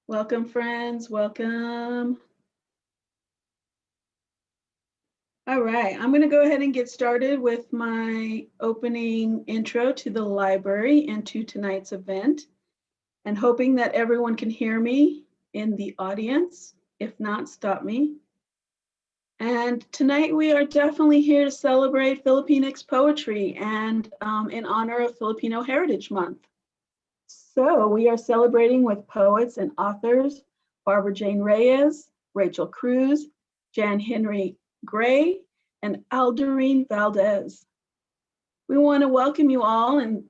Welcome, friends, welcome. All right, I'm gonna go ahead and get started with my opening intro to the library and to tonight's event, and hoping that everyone can hear me in the audience. If not, stop me. And tonight we are definitely here to celebrate Filipinx poetry and in honor of Filipino Heritage Month. So we are celebrating with poets and authors Barbara Jane Reyes, Rachelle Cruz, Jan Henry Gray, and Aldrin Valdez. We want to welcome you all and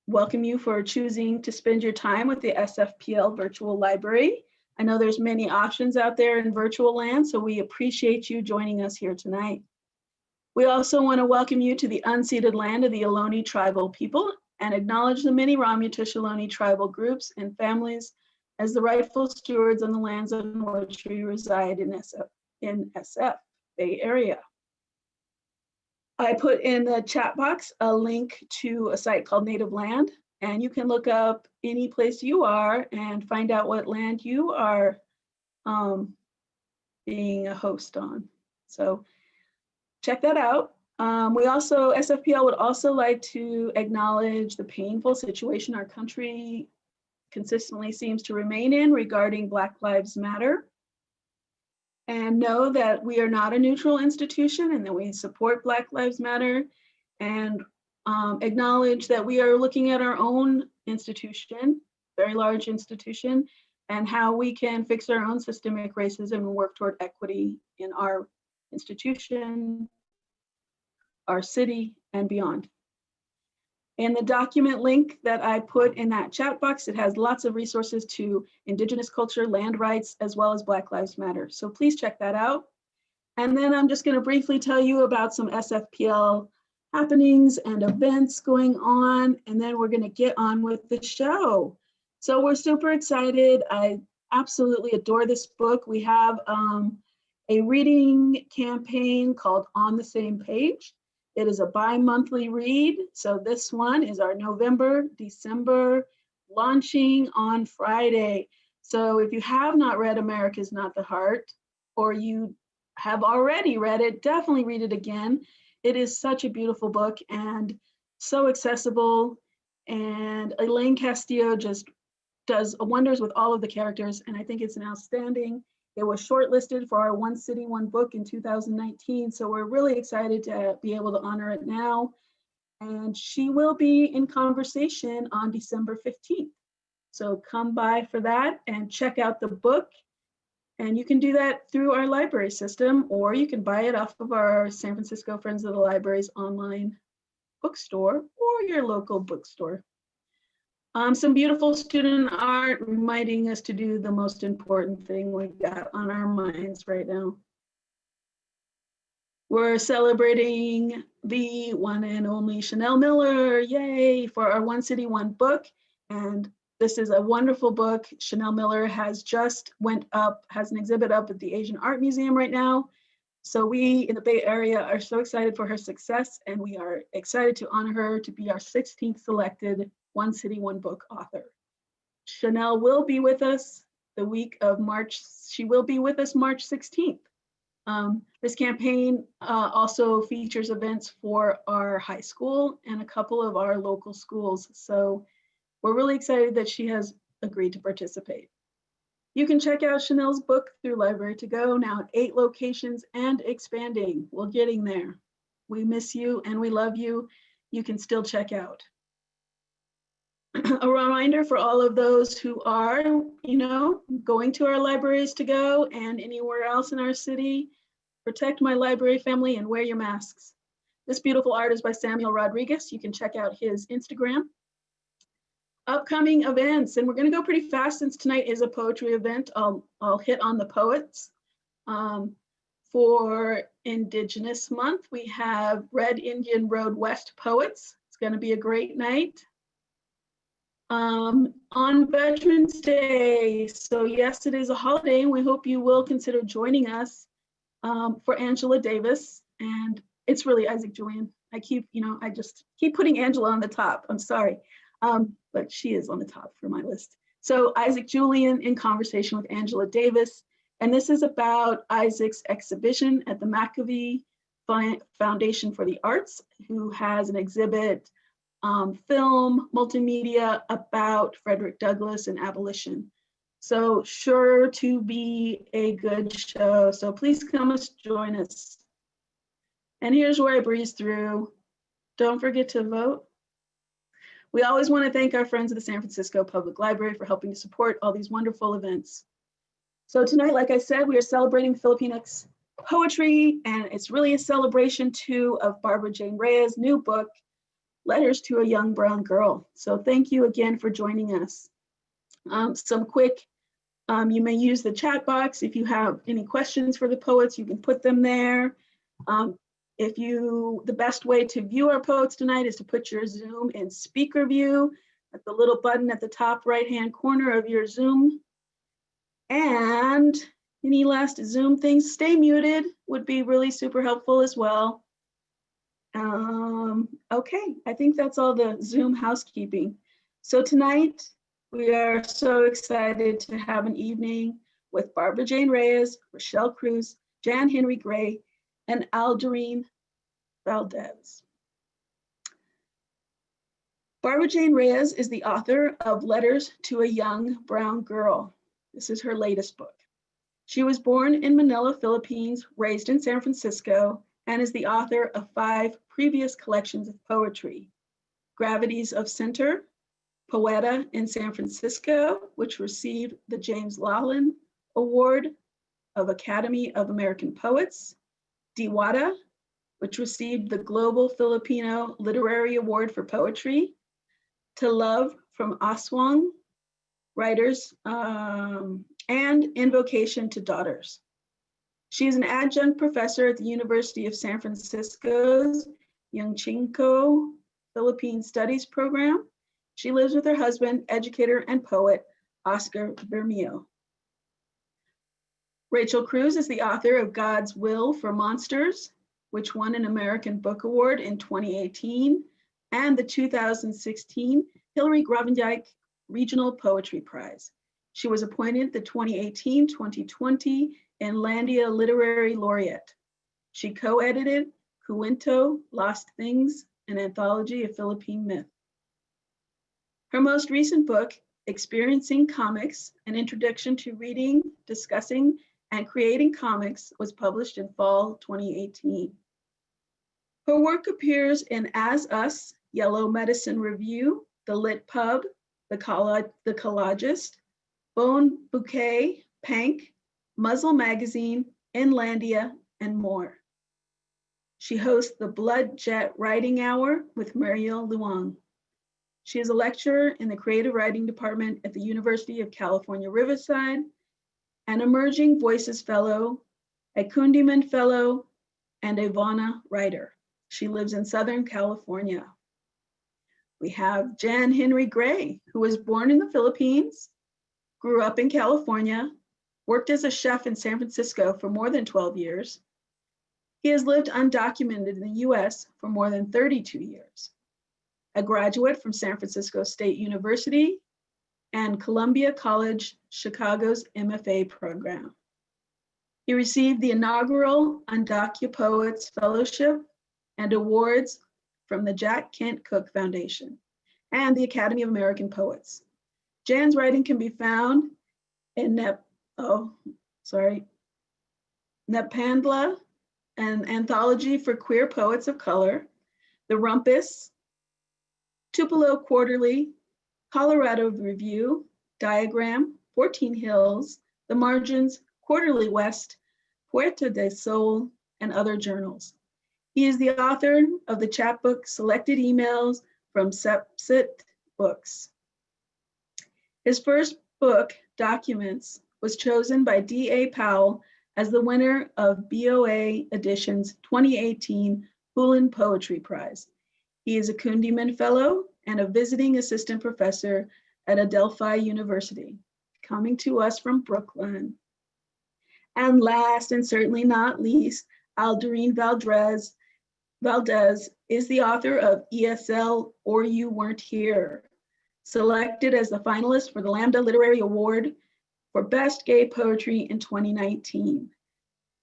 welcome you for choosing to spend your time with the SFPL Virtual Library. I know there's many options out there in virtual land, so we appreciate you joining us here tonight. We also want to welcome you to the unceded land of the Ohlone tribal people and acknowledge the many Ramaytush Ohlone tribal groups and families as the rightful stewards on the lands on which we reside in SF Bay Area. I put in the chat box a link to a site called Native Land, and you can look up any place you are and find out what land you are being a host on. So check that out. SFPL would also like to acknowledge the painful situation our country consistently seems to remain in regarding Black Lives Matter, and know that we are not a neutral institution and that we support Black Lives Matter, and acknowledge that we are looking at our own institution, very large institution, and how we can fix our own systemic racism and work toward equity in our institution, our city, and beyond. In the document link that I put in that chat box, it has lots of resources to Indigenous culture, land rights, as well as Black Lives Matter. So please check that out. And then I'm just going to briefly tell you about some SFPL happenings and events going on, and then we're going to get on with the show. So we're super excited. I absolutely adore this book. We have a reading campaign called On the Same Page. It is a bi-monthly read. So this one is our November, December, launching on Friday. So if you have not read America's Not the Heart, or you have already read it, definitely read it again. It is such a beautiful book and so accessible. And Elaine Castillo just does wonders with all of the characters. And I think it's an outstanding. It was shortlisted for our One City, One Book in 2019. So we're really excited to be able to honor it now. And she will be in conversation on December 15th. So come by for that and check out the book. And you can do that through our library system, or you can buy it off of our San Francisco Friends of the Libraries online bookstore or your local bookstore. Some beautiful student art reminding us to do the most important thing we've got on our minds right now. We're celebrating the one and only Chanel Miller, yay, for our One City, One Book. And this is a wonderful book. Chanel Miller has just has an exhibit up at the Asian Art Museum right now. So we in the Bay Area are so excited for her success, and we are excited to honor her to be our 16th selected One City, One Book author. Chanel will be with us the week of March. She will be with us March 16th. This campaign also features events for our high school and a couple of our local schools. So we're really excited that she has agreed to participate. You can check out Chanel's book through Library to Go, now at 8 locations and expanding. We're getting there. We miss you and we love you. You can still check out. A reminder for all of those who are, going to our Libraries to Go and anywhere else in our city, protect my library family and wear your masks. This beautiful art is by Samuel Rodriguez. You can check out his Instagram. Upcoming events, and we're going to go pretty fast since tonight is a poetry event. I'll hit on the poets. For Indigenous Month, we have Red Indian Road West Poets. It's going to be a great night. On Veterans Day, so yes, it is a holiday, and we hope you will consider joining us for Angela Davis. And it's really Isaac Julian. I just keep putting Angela on the top. I'm sorry. But she is on the top for my list. So Isaac Julian in conversation with Angela Davis, and this is about Isaac's exhibition at the McAfee Foundation for the Arts, who has an exhibit, film, multimedia about Frederick Douglass and abolition. So sure to be a good show. So please come join us. And here's where I breeze through. Don't forget to vote. We always want to thank our friends at the San Francisco Public Library for helping to support all these wonderful events. So tonight, like I said, we are celebrating Filipinx poetry, and it's really a celebration too of Barbara Jane Reyes' new book, Letters to a Young Brown Girl. So thank you again for joining us. Some quick, you may use the chat box. If you have any questions for the poets, you can put them there. The best way to view our poets tonight is to put your Zoom in speaker view at the little button at the top right-hand corner of your Zoom. And any last Zoom things, stay muted would be really super helpful as well. Okay, I think that's all the Zoom housekeeping. So tonight, we are so excited to have an evening with Barbara Jane Reyes, Rachelle Cruz, Jan Henry Gray, and Aldrin Valdez. Barbara Jane Reyes is the author of Letters to a Young Brown Girl. This is her latest book. She was born in Manila, Philippines, raised in San Francisco, and is the author of 5 previous collections of poetry: Gravities of Center, Poeta in San Francisco, which received the James Laughlin Award of Academy of American Poets, Diwata, which received the Global Filipino Literary Award for Poetry, To Love from Aswang, Writers, and Invocation to Daughters. She is an adjunct professor at the University of San Francisco's Yungchinko Philippine Studies program. She lives with her husband, educator and poet, Oscar Bermeo. Rachelle Cruz is the author of God's Will for Monsters, which won an American Book Award in 2018 and the 2016 Hillary Gravendyke Regional Poetry Prize. She was appointed the 2018-2020 Inlandia Literary Laureate. She co-edited Cuento, Lost Things, an anthology of Philippine myth. Her most recent book, Experiencing Comics, an introduction to reading, discussing, and creating comics, was published in fall 2018. Her work appears in As Us, Yellow Medicine Review, The Lit Pub, The Collagist, Bone Bouquet, Pank, Muzzle Magazine, Inlandia, and more. She hosts the Blood Jet Writing Hour with Mariel Luong. She is a lecturer in the Creative Writing Department at the University of California, Riverside, an Emerging Voices Fellow, a Kundiman Fellow, and a Vana Writer. She lives in Southern California. We have Jan Henry Gray, who was born in the Philippines, grew up in California, worked as a chef in San Francisco for more than 12 years. He has lived undocumented in the US for more than 32 years. A graduate from San Francisco State University and Columbia College Chicago's MFA program. He received the inaugural Undocu-Poets Fellowship and awards from the Jack Kent Cooke Foundation and the Academy of American Poets. Jan's writing can be found in Nepandla, an anthology for queer poets of color, The Rumpus, Tupelo Quarterly, Colorado Review, Diagram, 14 Hills, The Margins, Quarterly West, Puerta del Sol, and other journals. He is the author of the chapbook Selected Emails from Sepsit Books. His first book, Documents, was chosen by D.A. Powell as the winner of BOA Editions 2018 Hulin Poetry Prize. He is a Kundiman Fellow and a visiting assistant professor at Adelphi University, coming to us from Brooklyn. And last and certainly not least, Aldrin Valdez is the author of ESL or You Weren't Here, selected as the finalist for the Lambda Literary Award for Best Gay Poetry in 2019.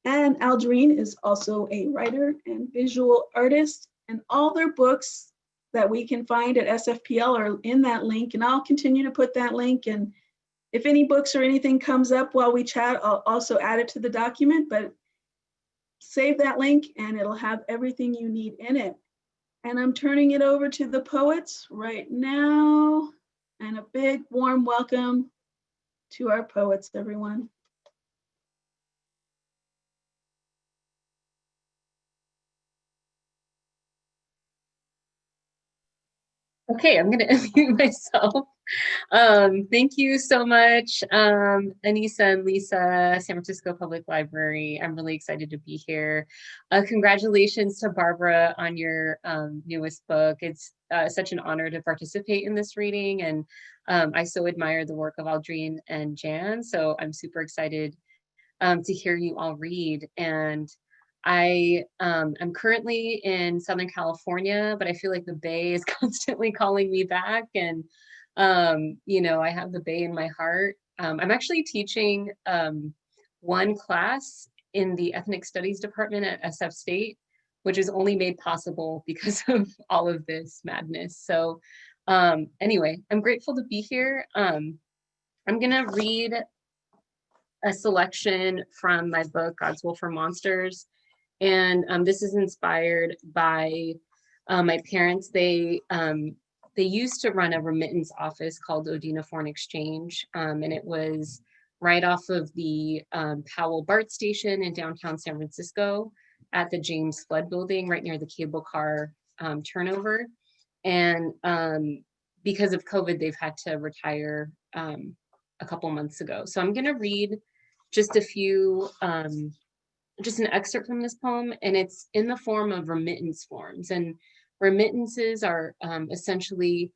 And Aldrin is also a writer and visual artist, and all their books that we can find at SFPL are in that link, and I'll continue to put that link. And if any books or anything comes up while we chat, I'll also add it to the document, but save that link and it'll have everything you need in it. And I'm turning it over to the poets right now. And a big warm welcome to our poets, everyone. Okay, I'm gonna unmute myself. Thank you so much, Anissa and Lisa, San Francisco Public Library. I'm really excited to be here. Congratulations to Barbara on your newest book. It's such an honor to participate in this reading, and I so admire the work of Aldrin and Jan, so I'm super excited to hear you all read. And I am currently in Southern California, but I feel like the Bay is constantly calling me back. And, you know, I have the Bay in my heart. I'm actually teaching one class in the Ethnic Studies department at SF State, which is only made possible because of all of this madness. So anyway, I'm grateful to be here. I'm gonna read a selection from my book, God's Will for Monsters. And this is inspired by my parents. They used to run a remittance office called Odina Foreign Exchange, and it was right off of the Powell BART station in downtown San Francisco at the James Flood building, right near the cable car turnover. And because of COVID, they've had to retire a couple months ago. So I'm gonna read just a few just an excerpt from this poem, and it's in the form of remittance forms. And remittances are essentially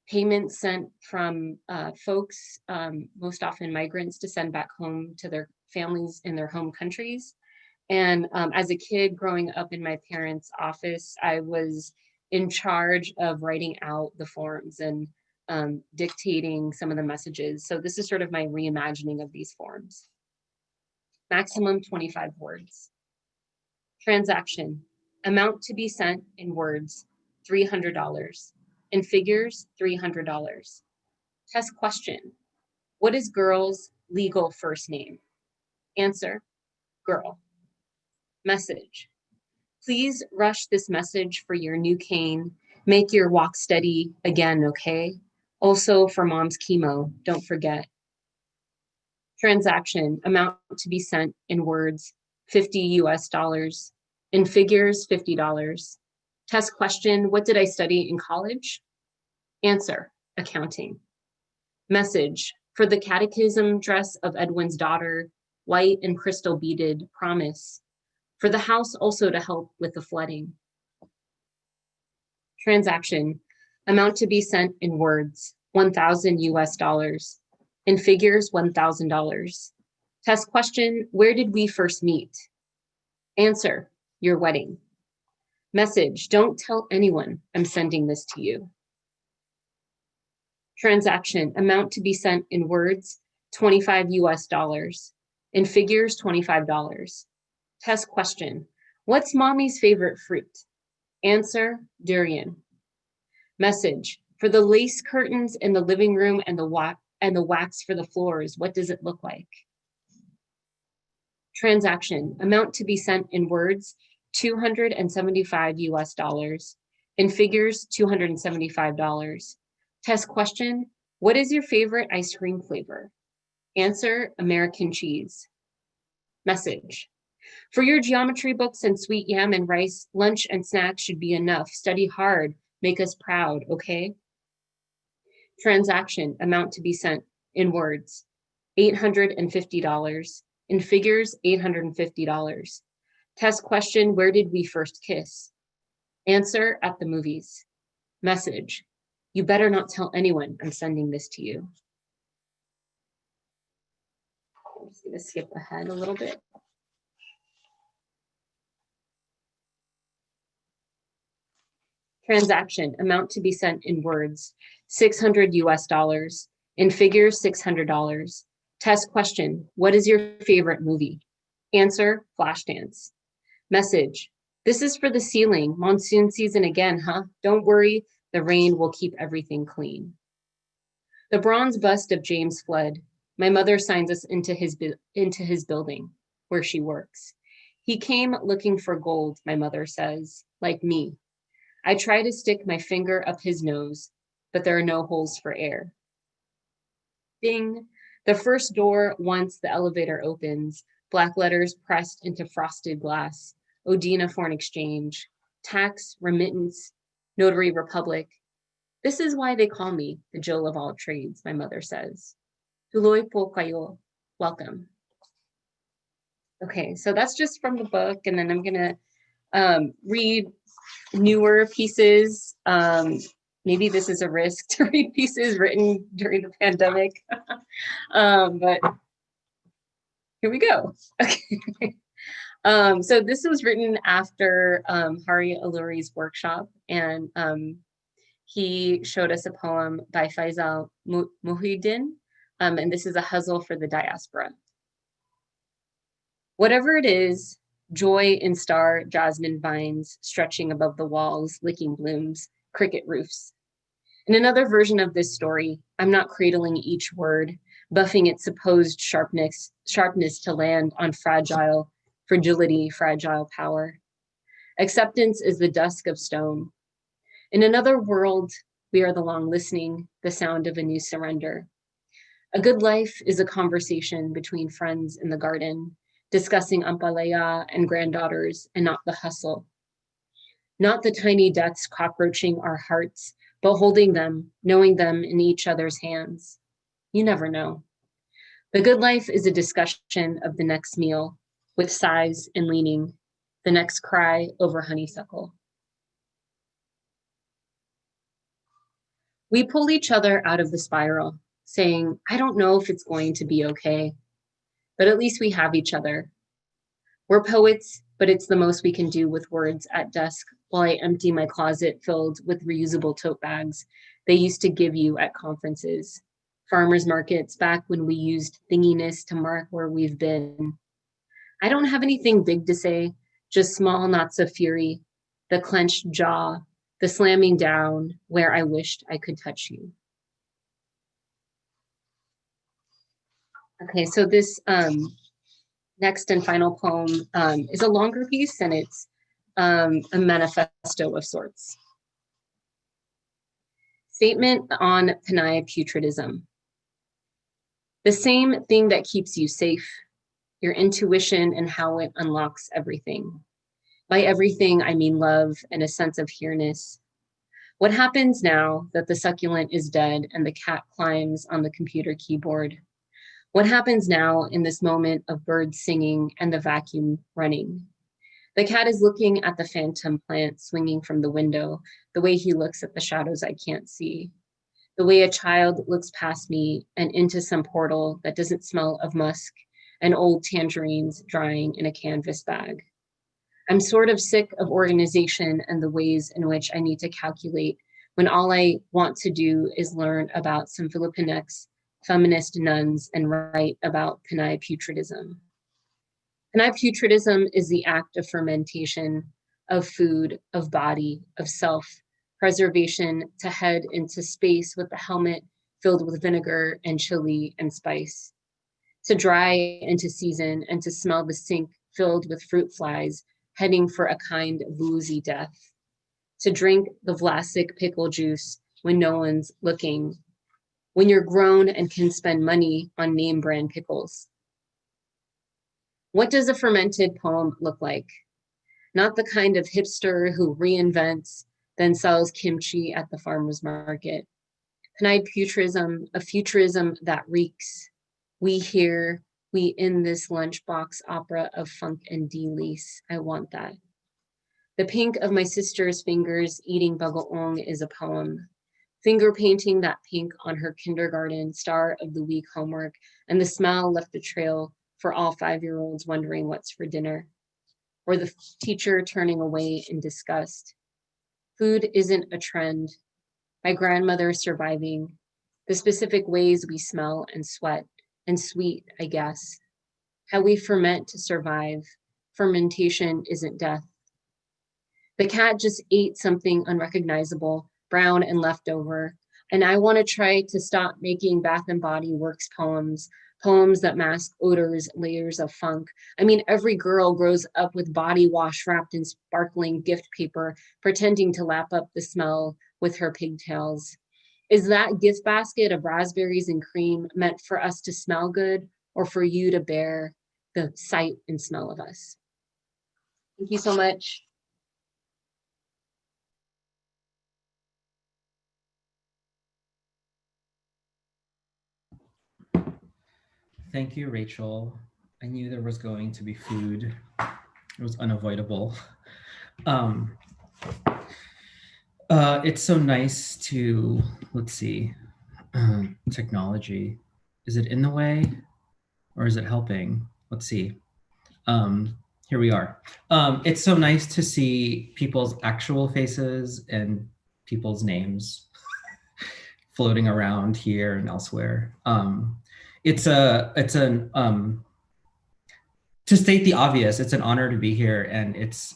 payments sent from folks, most often migrants, to send back home to their families in their home countries. And as a kid growing up in my parents' office, I was in charge of writing out the forms and dictating some of the messages. So this is sort of my reimagining of these forms. Maximum 25 words. Transaction, amount to be sent in words, $300. In figures, $300. Test question, what is girl's legal first name? Answer, girl. Message, please rush this message for your new cane. Make your walk steady again, okay? Also for mom's chemo, don't forget. Transaction, amount to be sent in words, $50 US. In figures, $50. Test question, what did I study in college? Answer, accounting. Message, for the catechism dress of Edwin's daughter, white and crystal beaded, promise. For the house also to help with the flooding. Transaction, amount to be sent in words, $1,000 US. In figures, $1,000. Test question, where did we first meet? Answer, your wedding. Message, don't tell anyone I'm sending this to you. Transaction, amount to be sent in words, $25 US. In figures, $25. Test question, what's mommy's favorite fruit? Answer, durian. Message, for the lace curtains in the living room and the wax for the floors, what does it look like? Transaction, amount to be sent in words, $275 US. In figures, $275. Test question, what is your favorite ice cream flavor? Answer, American cheese. Message, for your geometry books and sweet yam and rice, lunch and snacks should be enough. Study hard, make us proud, okay? Transaction, amount to be sent in words, $850. In figures, $850. Test question, where did we first kiss? Answer, at the movies. Message, you better not tell anyone I'm sending this to you. I'm just gonna skip ahead a little bit. Transaction, amount to be sent in words, $600 US. In figures, $600. Test question, what is your favorite movie? Answer, Flashdance. Message, this is for the ceiling. Monsoon season again, huh? Don't worry, the rain will keep everything clean. The bronze bust of James Flood. My mother signs us into his building, where she works. He came looking for gold, my mother says, like me. I try to stick my finger up his nose, but there are no holes for air. Ding, the first door once the elevator opens, black letters pressed into frosted glass, Odina Foreign Exchange, tax, remittance, notary republic. This is why they call me the Jill of all trades, my mother says. Tuloy po kayo, welcome. Okay, so that's just from the book, and then I'm gonna read newer pieces. Maybe this is a risk to read pieces written during the pandemic, but here we go. Okay. So this was written after Hari Aluri's workshop, and he showed us a poem by Faisal Muhyiddin, and this is a hustle for the diaspora. Whatever it is, joy in star jasmine vines stretching above the walls, licking blooms, cricket roofs. In another version of this story, I'm not cradling each word, buffing its supposed sharpness to land on fragility, fragile power. Acceptance is the dusk of stone. In another world, we are the long listening, the sound of a new surrender. A good life is a conversation between friends in the garden, discussing ampalaya and granddaughters and not the hustle. Not the tiny deaths cockroaching our hearts, but holding them, knowing them in each other's hands. You never know. The good life is a discussion of the next meal with sighs and leaning, the next cry over honeysuckle. We pull each other out of the spiral, saying, I don't know if it's going to be okay, but at least we have each other. We're poets, but it's the most we can do with words at dusk while I empty my closet filled with reusable tote bags they used to give you at conferences, farmers markets back when we used thinginess to mark where we've been. I don't have anything big to say, just small knots of fury, the clenched jaw, the slamming down where I wished I could touch you. Okay, so this next and final poem is a longer piece, and it's a manifesto of sorts. Statement on Panay putridism. The same thing that keeps you safe, your intuition and how it unlocks everything. By everything, I mean love and a sense of here-ness. What happens now that the succulent is dead and the cat climbs on the computer keyboard? What happens now in this moment of birds singing and the vacuum running? The cat is looking at the phantom plant swinging from the window, the way he looks at the shadows I can't see, the way a child looks past me and into some portal that doesn't smell of musk and old tangerines drying in a canvas bag. I'm sort of sick of organization and the ways in which I need to calculate when all I want to do is learn about some Filipinx feminist nuns and write about Panay putridism. Panay putridism is the act of fermentation, of food, of body, of self, preservation to head into space with the helmet filled with vinegar and chili and spice, to dry into season and to smell the sink filled with fruit flies heading for a kind of woozy death, to drink the Vlasic pickle juice when no one's looking, when you're grown and can spend money on name brand pickles. What does a fermented poem look like? Not the kind of hipster who reinvents, then sells kimchi at the farmer's market. Panay putridism, a futurism that reeks. We here, we in this lunchbox opera of funk and delease. I want that. The pink of my sister's fingers eating bagoong is a poem. Finger painting that pink on her kindergarten star of the week homework, and the smell left a trail for all 5-year-olds wondering what's for dinner, or the teacher turning away in disgust. Food isn't a trend. My grandmother surviving. The specific ways we smell and sweat and sweet, I guess. How we ferment to survive. Fermentation isn't death. The cat just ate something unrecognizable, brown and leftover. And I want to try to stop making Bath and Body Works poems, poems that mask odors, layers of funk. I mean, every girl grows up with body wash wrapped in sparkling gift paper, pretending to lap up the smell with her pigtails. Is that gift basket of raspberries and cream meant for us to smell good or for you to bear the sight and smell of us? Thank you so much. Thank you, Rachel. I knew there was going to be food. It was unavoidable. It's so nice to, let's see, technology. Is it in the way or is it helping? Let's see. Here we are. It's so nice to see people's actual faces and people's names floating around here and elsewhere. To state the obvious, it's an honor to be here, and it's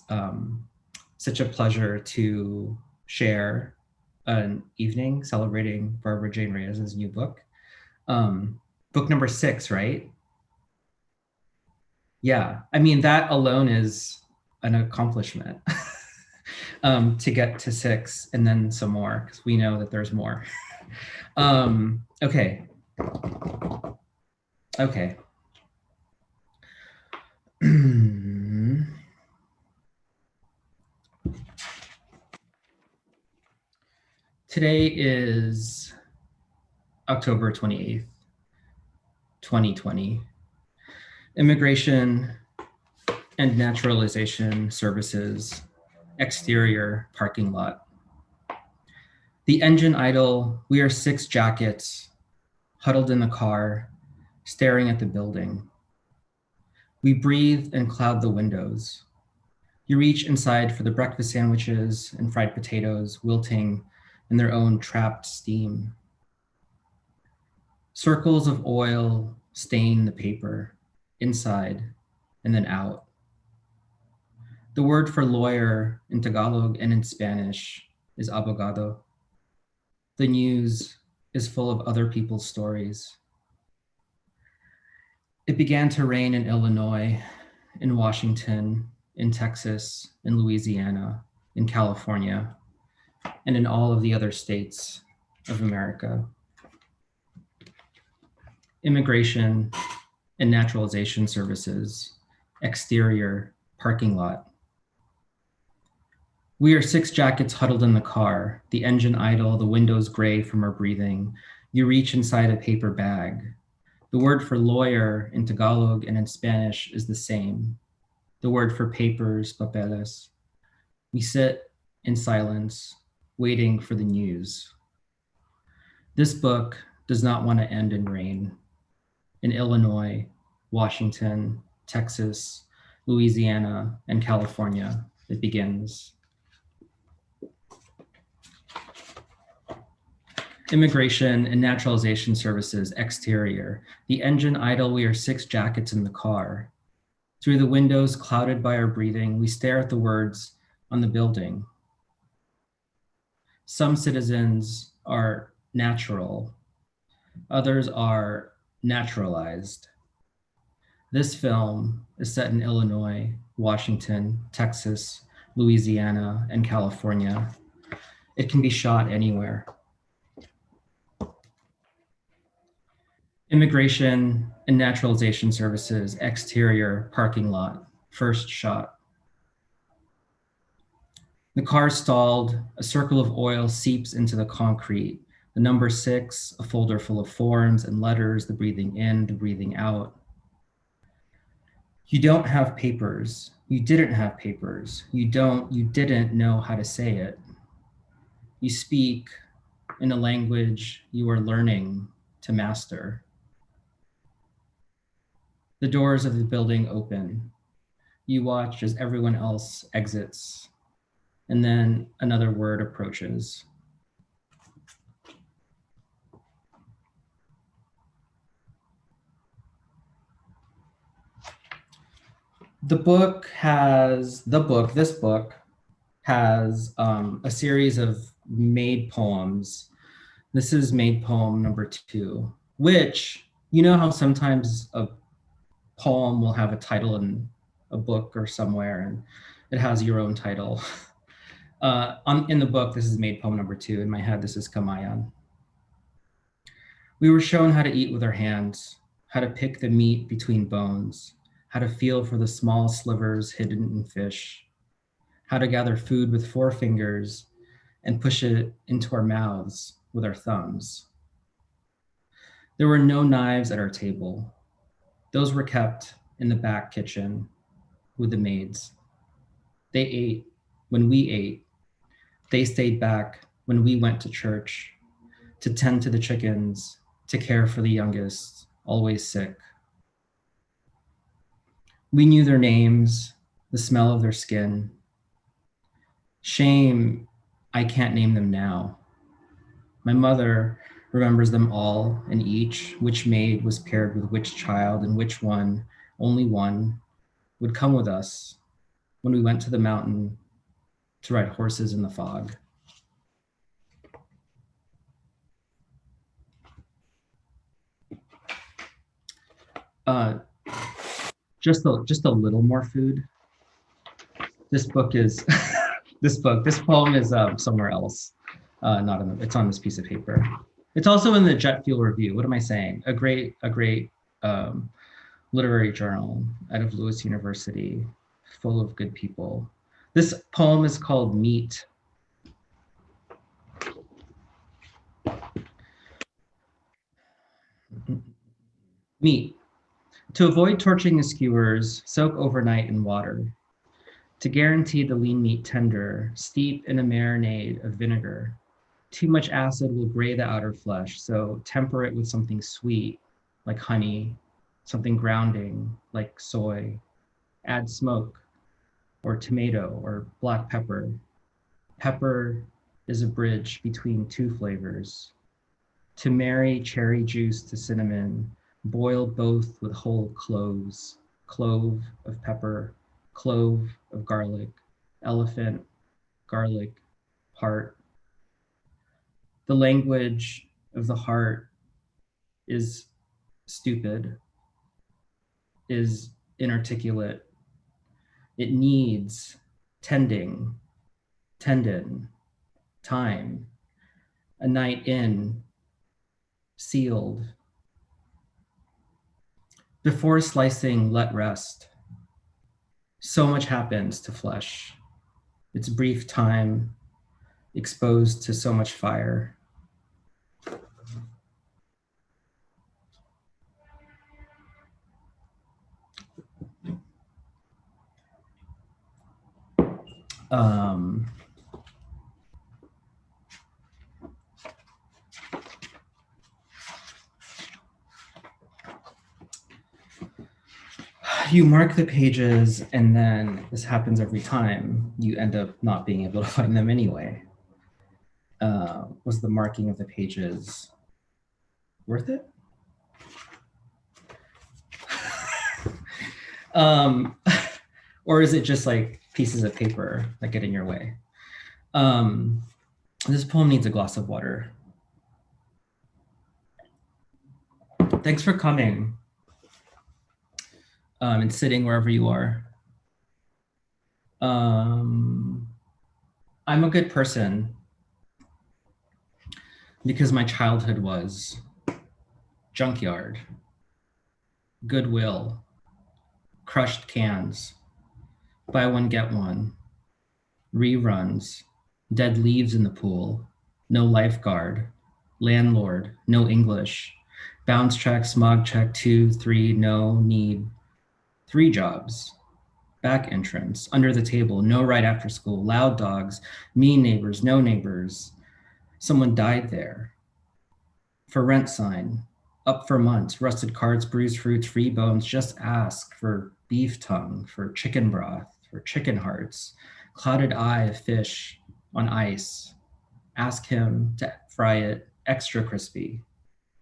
such a pleasure to share an evening celebrating Barbara Jane Reyes' new book. Book number 6, right? Yeah, I mean, that alone is an accomplishment to get to 6 and then some more, because we know that there's more. Okay. Today is October 28th, 2020. Immigration and Naturalization Services, exterior parking lot. The engine idle, we are 6 jackets, huddled in the car, staring at the building. We breathe and cloud the windows. You reach inside for the breakfast sandwiches and fried potatoes wilting in their own trapped steam. Circles of oil stain the paper, inside and then out. The word for lawyer in Tagalog and in Spanish is abogado. The news is full of other people's stories. It began to rain in Illinois, in Washington, in Texas, in Louisiana, in California, and in all of the other states of America. Immigration and Naturalization Services, exterior parking lot. We are 6 jackets huddled in the car, the engine idle, the windows gray from our breathing. You reach inside a paper bag. The word for lawyer in Tagalog and in Spanish is the same. The word for papers, papeles. We sit in silence, waiting for the news. This book does not want to end in rain. In Illinois, Washington, Texas, Louisiana, and California, it begins. Immigration and Naturalization Services, exterior. The engine idle, we are 6 jackets in the car. Through the windows clouded by our breathing, we stare at the words on the building. Some citizens are natural, others are naturalized. This film is set in Illinois, Washington, Texas, Louisiana, and California. It can be shot anywhere. Immigration and Naturalization Services, exterior parking lot, first shot. The car stalled, a circle of oil seeps into the concrete. The number 6, a folder full of forms and letters, the breathing in, the breathing out. You don't have papers. You didn't have papers. You didn't know how to say it. You speak in a language you are learning to master. The doors of the building open. You watch as everyone else exits. and then another word approaches. This book has a series of made poems. This is made poem number 2, which, you know how sometimes a poem will have a title in a book or somewhere and it has your own title. In the book, this is made poem number 2. In my head, this is Kamayan. We were shown how to eat with our hands, how to pick the meat between bones, how to feel for the small slivers hidden in fish, how to gather food with 4 fingers and push it into our mouths with our thumbs. There were no knives at our table. Those were kept in the back kitchen with the maids. They ate when we ate. They stayed back when we went to church, to tend to the chickens, to care for the youngest, always sick. We knew their names, the smell of their skin. Shame, I can't name them now. My mother remembers them all and each, which maid was paired with which child and which one, only one, would come with us when we went to the mountain to ride horses in the fog. Just a little more food. This book is, this poem is somewhere else. It's on this piece of paper. It's also in the Jet Fuel Review. What am I saying? A great literary journal out of Lewis University, full of good people. This poem is called Meat. Meat. To avoid torching the skewers, soak overnight in water. To guarantee the lean meat tender, steep in a marinade of vinegar. Too much acid will gray the outer flesh, so temper it with something sweet, like honey, something grounding, like soy. Add smoke, or tomato, or black pepper. Pepper is a bridge between 2 flavors. To marry cherry juice to cinnamon, boil both with whole cloves, clove of pepper, clove of garlic, elephant, garlic, heart. The language of the heart is stupid, is inarticulate. It needs tending, tendon, time, a night in, sealed. Before slicing, let rest. So much happens to flesh. Its brief time exposed to so much fire. You mark the pages, and then this happens every time. You end up not being able to find them anyway. Was the marking of the pages worth it? Or is it just like pieces of paper that get in your way? This poem needs a glass of water. Thanks for coming and sitting wherever you are. I'm a good person because my childhood was junkyard, Goodwill, crushed cans, buy one, get one, reruns, dead leaves in the pool, no lifeguard, landlord, no English, bounce check, smog check, 2, 3, no need, 3 jobs, back entrance, under the table, no right after school, loud dogs, mean neighbors, no neighbors, someone died there, for rent sign, up for months, rusted cards, bruised fruits, free bones, just ask for beef tongue, for chicken broth, for chicken hearts, clouded eye of fish on ice. Ask him to fry it extra crispy.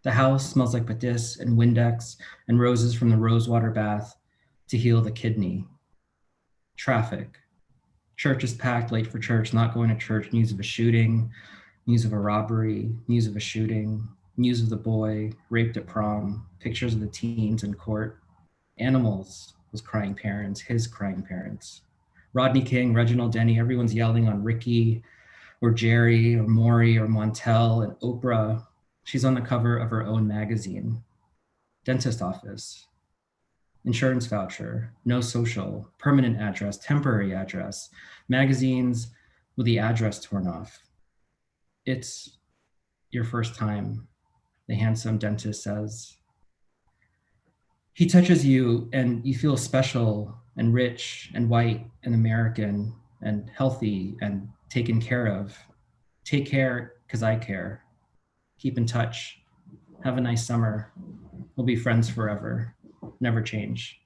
The house smells like patis and Windex and roses from the rosewater bath to heal the kidney. Traffic. Church is packed, late for church, not going to church, news of a shooting, news of a robbery, news of a shooting, news of the boy raped at prom, pictures of the teens in court. Animals was crying parents, his crying parents. Rodney King, Reginald Denny, everyone's yelling on Ricky or Jerry or Maury or Montel, and Oprah. She's on the cover of her own magazine. Dentist office, insurance voucher, no social, permanent address, temporary address, magazines with the address torn off. It's your first time, the handsome dentist says. He touches you and you feel special and rich and white and American and healthy and taken care of. Take care, because I care. Keep in touch. Have a nice summer. We'll be friends forever. Never change.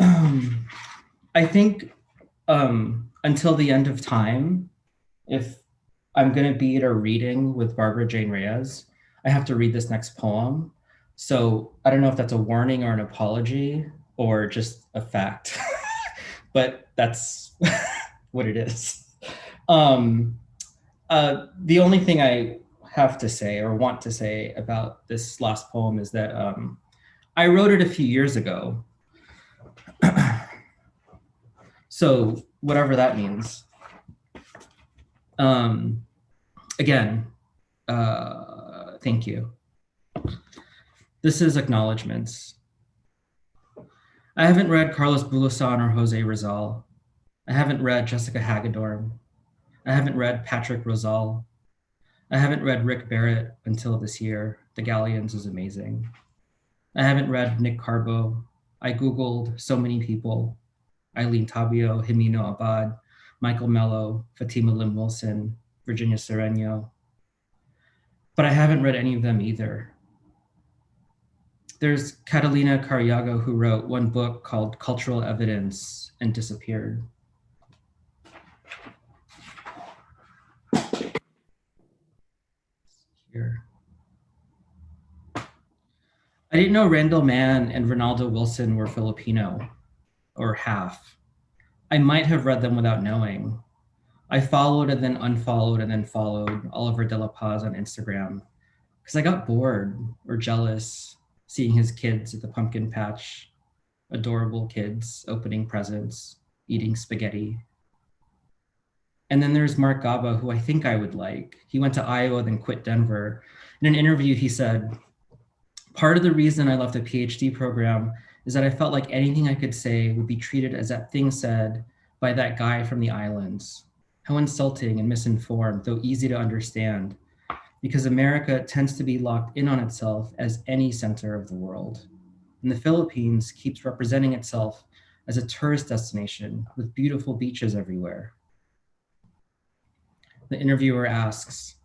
I think until the end of time, if I'm going to be at a reading with Barbara Jane Reyes, I have to read this next poem. So I don't know if that's a warning or an apology or just a fact, but that's what it is. The only thing I have to say or want to say about this last poem is that I wrote it a few years ago. So whatever that means. Again, thank you. This is Acknowledgments. I haven't read Carlos Bulosan or Jose Rizal. I haven't read Jessica Hagedorn. I haven't read Patrick Rosal. I haven't read Rick Barrett until this year. The Galleons is amazing. I haven't read Nick Carbo. I Googled so many people. Eileen Tabio, Jimeno Abad, Michael Mello, Fatima Lim Wilson, Virginia Sereno. But I haven't read any of them either. There's Catalina Cariago who wrote one book called Cultural Evidence and disappeared. Here. I didn't know Randall Mann and Ronaldo Wilson were Filipino, or half. I might have read them without knowing. I followed and then unfollowed and then followed Oliver De La Paz on Instagram because I got bored or jealous seeing his kids at the pumpkin patch, adorable kids opening presents, eating spaghetti. And then there's Mark Gaba, who I think I would like. He went to Iowa, then quit Denver. In an interview, he said, part of the reason I left a PhD program is that I felt like anything I could say would be treated as that thing said by that guy from the islands. How insulting and misinformed, though easy to understand, because America tends to be locked in on itself as any center of the world. And the Philippines keeps representing itself as a tourist destination with beautiful beaches everywhere. The interviewer asks,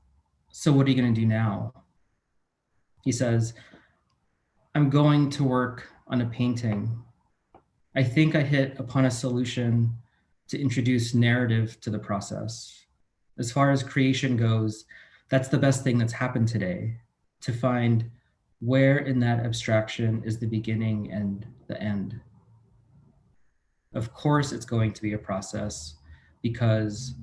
so what are you going to do now? He says, I'm going to work on a painting. I think I hit upon a solution to introduce narrative to the process. As far as creation goes, that's the best thing that's happened today, to find where in that abstraction is the beginning and the end. Of course, it's going to be a process because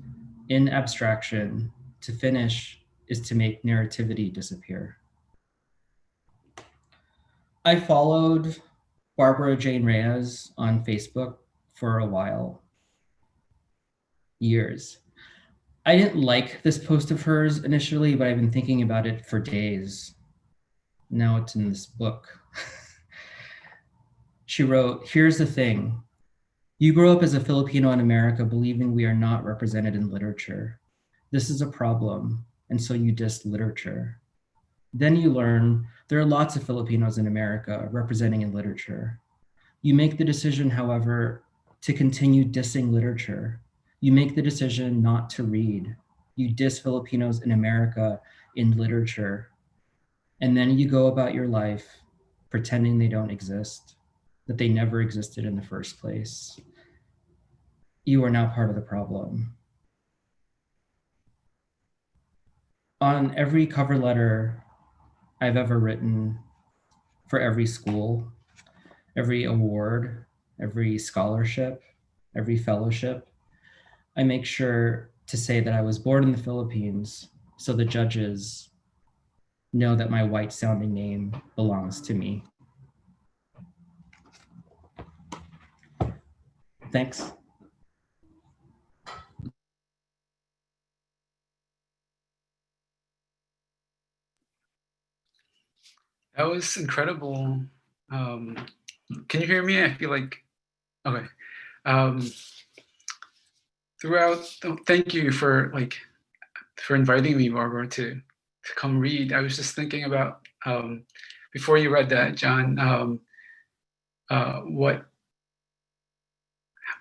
in abstraction, to finish is to make narrativity disappear. I followed Barbara Jane Reyes on Facebook for a while, years. I didn't like this post of hers initially, but I've been thinking about it for days. Now it's in this book. She wrote, here's the thing. You grow up as a Filipino in America believing we are not represented in literature. This is a problem, and so you diss literature. Then you learn there are lots of Filipinos in America representing in literature. You make the decision, however, to continue dissing literature. You make the decision not to read. You diss Filipinos in America in literature. And then you go about your life pretending they don't exist. that they never existed in the first place. You are now part of the problem. On every cover letter I've ever written for every school, every award, every scholarship, every fellowship, I make sure to say that I was born in the Philippines so the judges know that my white sounding name belongs to me. Thanks. That was incredible. Can you hear me? I feel like, okay. Thank you for inviting me, Barbara, to come read. I was just thinking about, before you read that, John,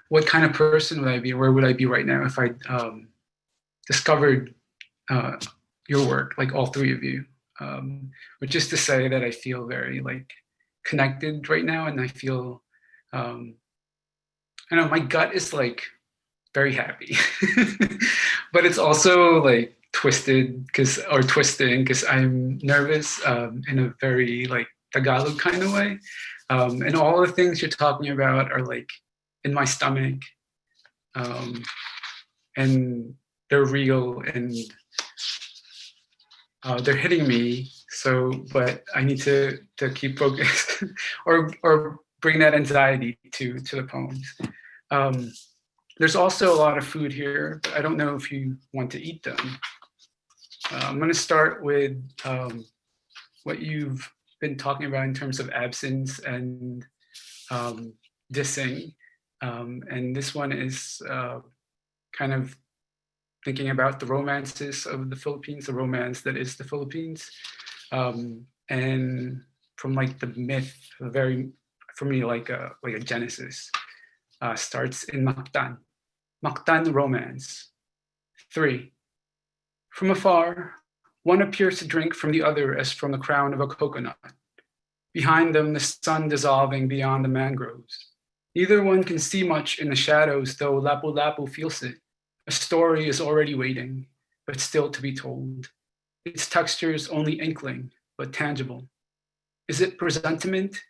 what kind of person would I be? Where would I be right now if I discovered your work, like all three of you? But just to say that I feel very connected right now, and I feel, I know my gut is very happy, but it's also twisting because I'm nervous in a very Tagalog kind of way, and all the things you're talking about are in my stomach, and they're real and they're hitting me. So, but I need to keep focused or bring that anxiety to the poems. There's also a lot of food here, but I don't know if you want to eat them. I'm going to start with what you've been talking about in terms of absence and dissing. And this one is kind of thinking about the romances of the Philippines, the romance that is the Philippines. And from the myth, for me, like a genesis, starts in Mactan. Mactan romance. 3. From afar, one appears to drink from the other as from the crown of a coconut. Behind them, the sun dissolving beyond the mangroves. Neither one can see much in the shadows, though Lapu-Lapu feels it. A story is already waiting, but still to be told. Its texture is only inkling, but tangible. Is it presentiment?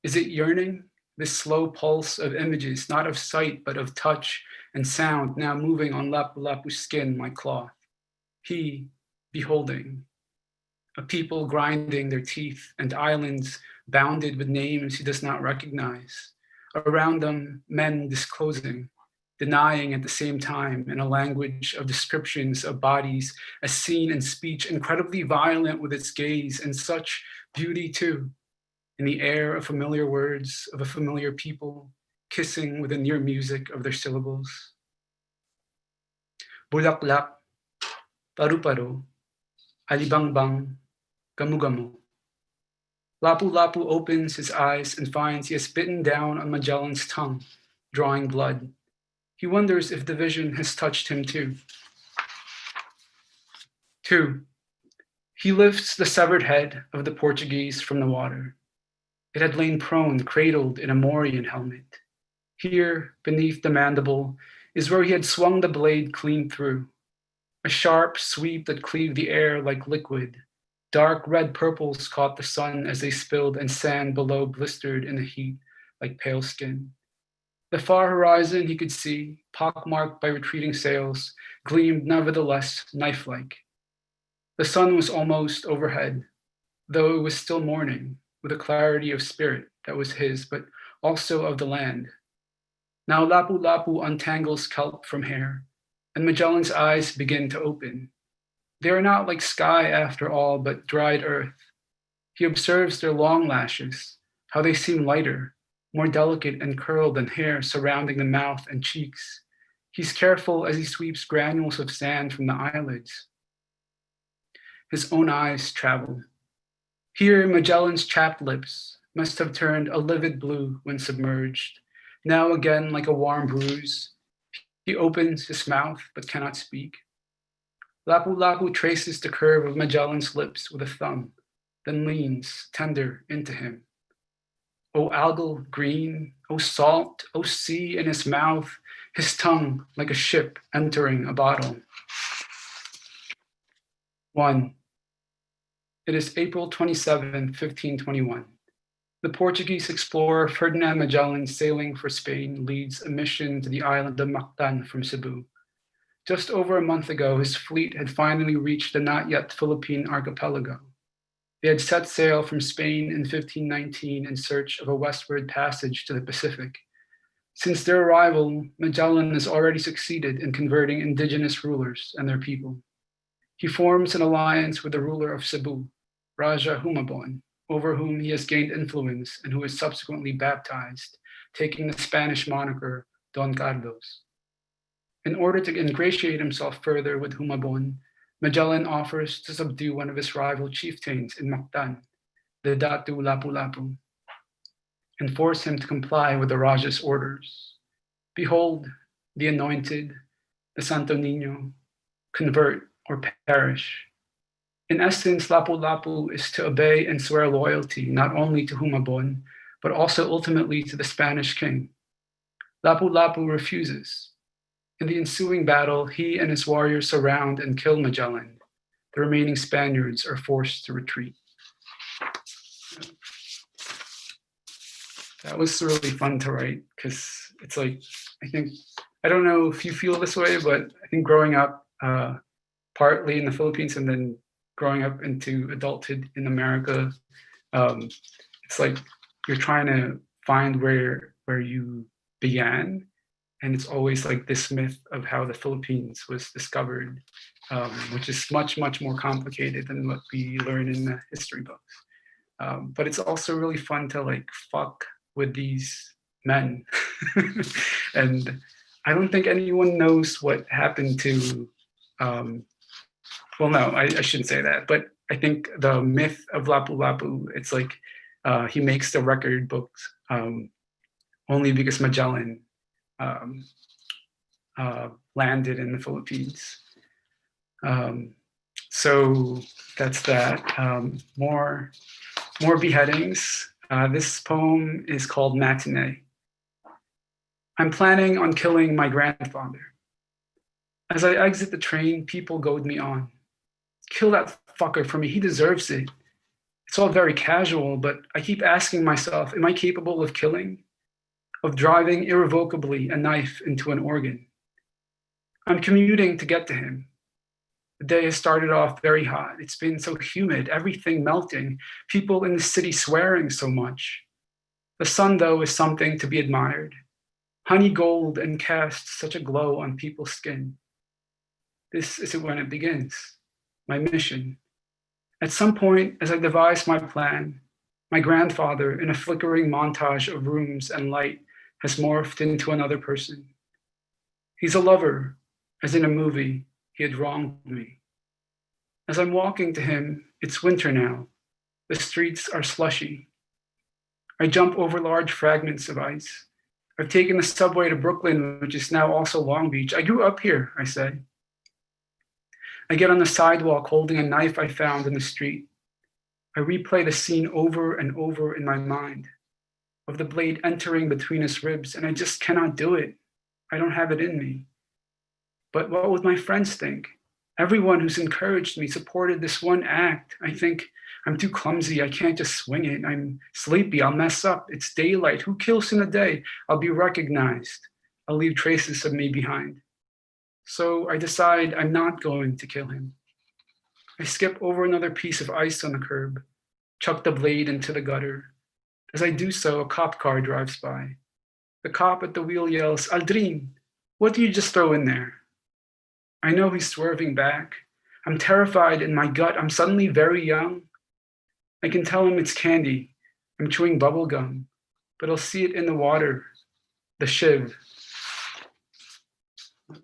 Is it yearning? This slow pulse of images, not of sight, but of touch and sound, now moving on Lapu-Lapu's skin like cloth. He, beholding. A people grinding their teeth and islands bounded with names he does not recognize. Around them, men disclosing, denying at the same time in a language of descriptions of bodies as seen in speech, incredibly violent with its gaze, and such beauty too, in the air of familiar words of a familiar people, kissing with the near music of their syllables. Bulaklak, paru-paro, alibangbang, gamu-gamu. Lapu-Lapu opens his eyes and finds he has bitten down on Magellan's tongue, drawing blood. He wonders if the vision has touched him too. 2. He lifts the severed head of the Portuguese from the water. It had lain prone, cradled in a Mauryan helmet. Here, beneath the mandible, is where he had swung the blade clean through. A sharp sweep that cleaved the air like liquid. Dark red purples caught the sun as they spilled, and sand below blistered in the heat like pale skin. The far horizon he could see, pockmarked by retreating sails, gleamed nevertheless knife-like. The sun was almost overhead, though it was still morning, with a clarity of spirit that was his, but also of the land. Now Lapu-Lapu untangles kelp from hair, and Magellan's eyes begin to open. They are not like sky after all, but dried earth. He observes their long lashes, how they seem lighter, more delicate and curled than hair surrounding the mouth and cheeks. He's careful as he sweeps granules of sand from the eyelids. His own eyes travel. Here, Magellan's chapped lips must have turned a livid blue when submerged. Now again, like a warm bruise, he opens his mouth but cannot speak. Lapu-Lapu traces the curve of Magellan's lips with a thumb, then leans, tender, into him. O algal green, O salt, O sea in his mouth, his tongue like a ship entering a bottle. 1. It is April 27, 1521. The Portuguese explorer Ferdinand Magellan, sailing for Spain, leads a mission to the island of Mactan from Cebu. Just over a month ago, his fleet had finally reached the not yet Philippine archipelago. They had set sail from Spain in 1519 in search of a westward passage to the Pacific. Since their arrival, Magellan has already succeeded in converting indigenous rulers and their people. He forms an alliance with the ruler of Cebu, Raja Humabon, over whom he has gained influence and who is subsequently baptized, taking the Spanish moniker Don Carlos. In order to ingratiate himself further with Humabon, Magellan offers to subdue one of his rival chieftains in Mactan, the Datu Lapu-Lapu, and force him to comply with the Raja's orders. Behold, the anointed, the Santo Niño, convert or perish. In essence, Lapu-Lapu is to obey and swear loyalty not only to Humabon, but also ultimately to the Spanish king. Lapu-Lapu refuses. In the ensuing battle, he and his warriors surround and kill Magellan. The remaining Spaniards are forced to retreat. That was really fun to write because it's like, I don't know if you feel this way, but I think growing up partly in the Philippines and then growing up into adulthood in America, it's like you're trying to find where you began. And it's always like this myth of how the Philippines was discovered, which is much, much more complicated than what we learn in the history books. But it's also really fun to like fuck with these men. And I don't think anyone knows what happened to, well, no, I shouldn't say that. But I think the myth of Lapu-Lapu, it's like he makes the record books only because Magellan landed in the Philippines. So that's that. More beheadings. This poem is called Matinee. I'm planning on killing my grandfather. As I exit the train, people goad me on. Kill that fucker for me, he deserves it. It's all very casual, but I keep asking myself, am I capable of killing? Of driving irrevocably a knife into an organ? I'm commuting to get to him. The day has started off very hot. It's been so humid, everything melting, people in the city swearing so much. The sun, though, is something to be admired. Honey gold and casts such a glow on people's skin. This is when it begins, my mission. At some point, as I devise my plan, my grandfather, in a flickering montage of rooms and light, has morphed into another person. He's a lover, as in a movie, he had wronged me. As I'm walking to him, it's winter now. The streets are slushy. I jump over large fragments of ice. I've taken the subway to Brooklyn, which is now also Long Beach. I grew up here, I say. I get on the sidewalk holding a knife I found in the street. I replay the scene over and over in my mind, of the blade entering between his ribs, and I just cannot do it. I don't have it in me. But what would my friends think? Everyone who's encouraged me supported this one act. I think I'm too clumsy. I can't just swing it. I'm sleepy. I'll mess up. It's daylight. Who kills in a day? I'll be recognized. I'll leave traces of me behind. So I decide I'm not going to kill him. I skip over another piece of ice on the curb, chuck the blade into the gutter. As I do so, a cop car drives by. The cop at the wheel yells, "Aldrin, what do you just throw in there?" I know he's swerving back. I'm terrified in my gut. I'm suddenly very young. I can tell him it's candy. I'm chewing bubble gum, but I'll see it in the water, the shiv. I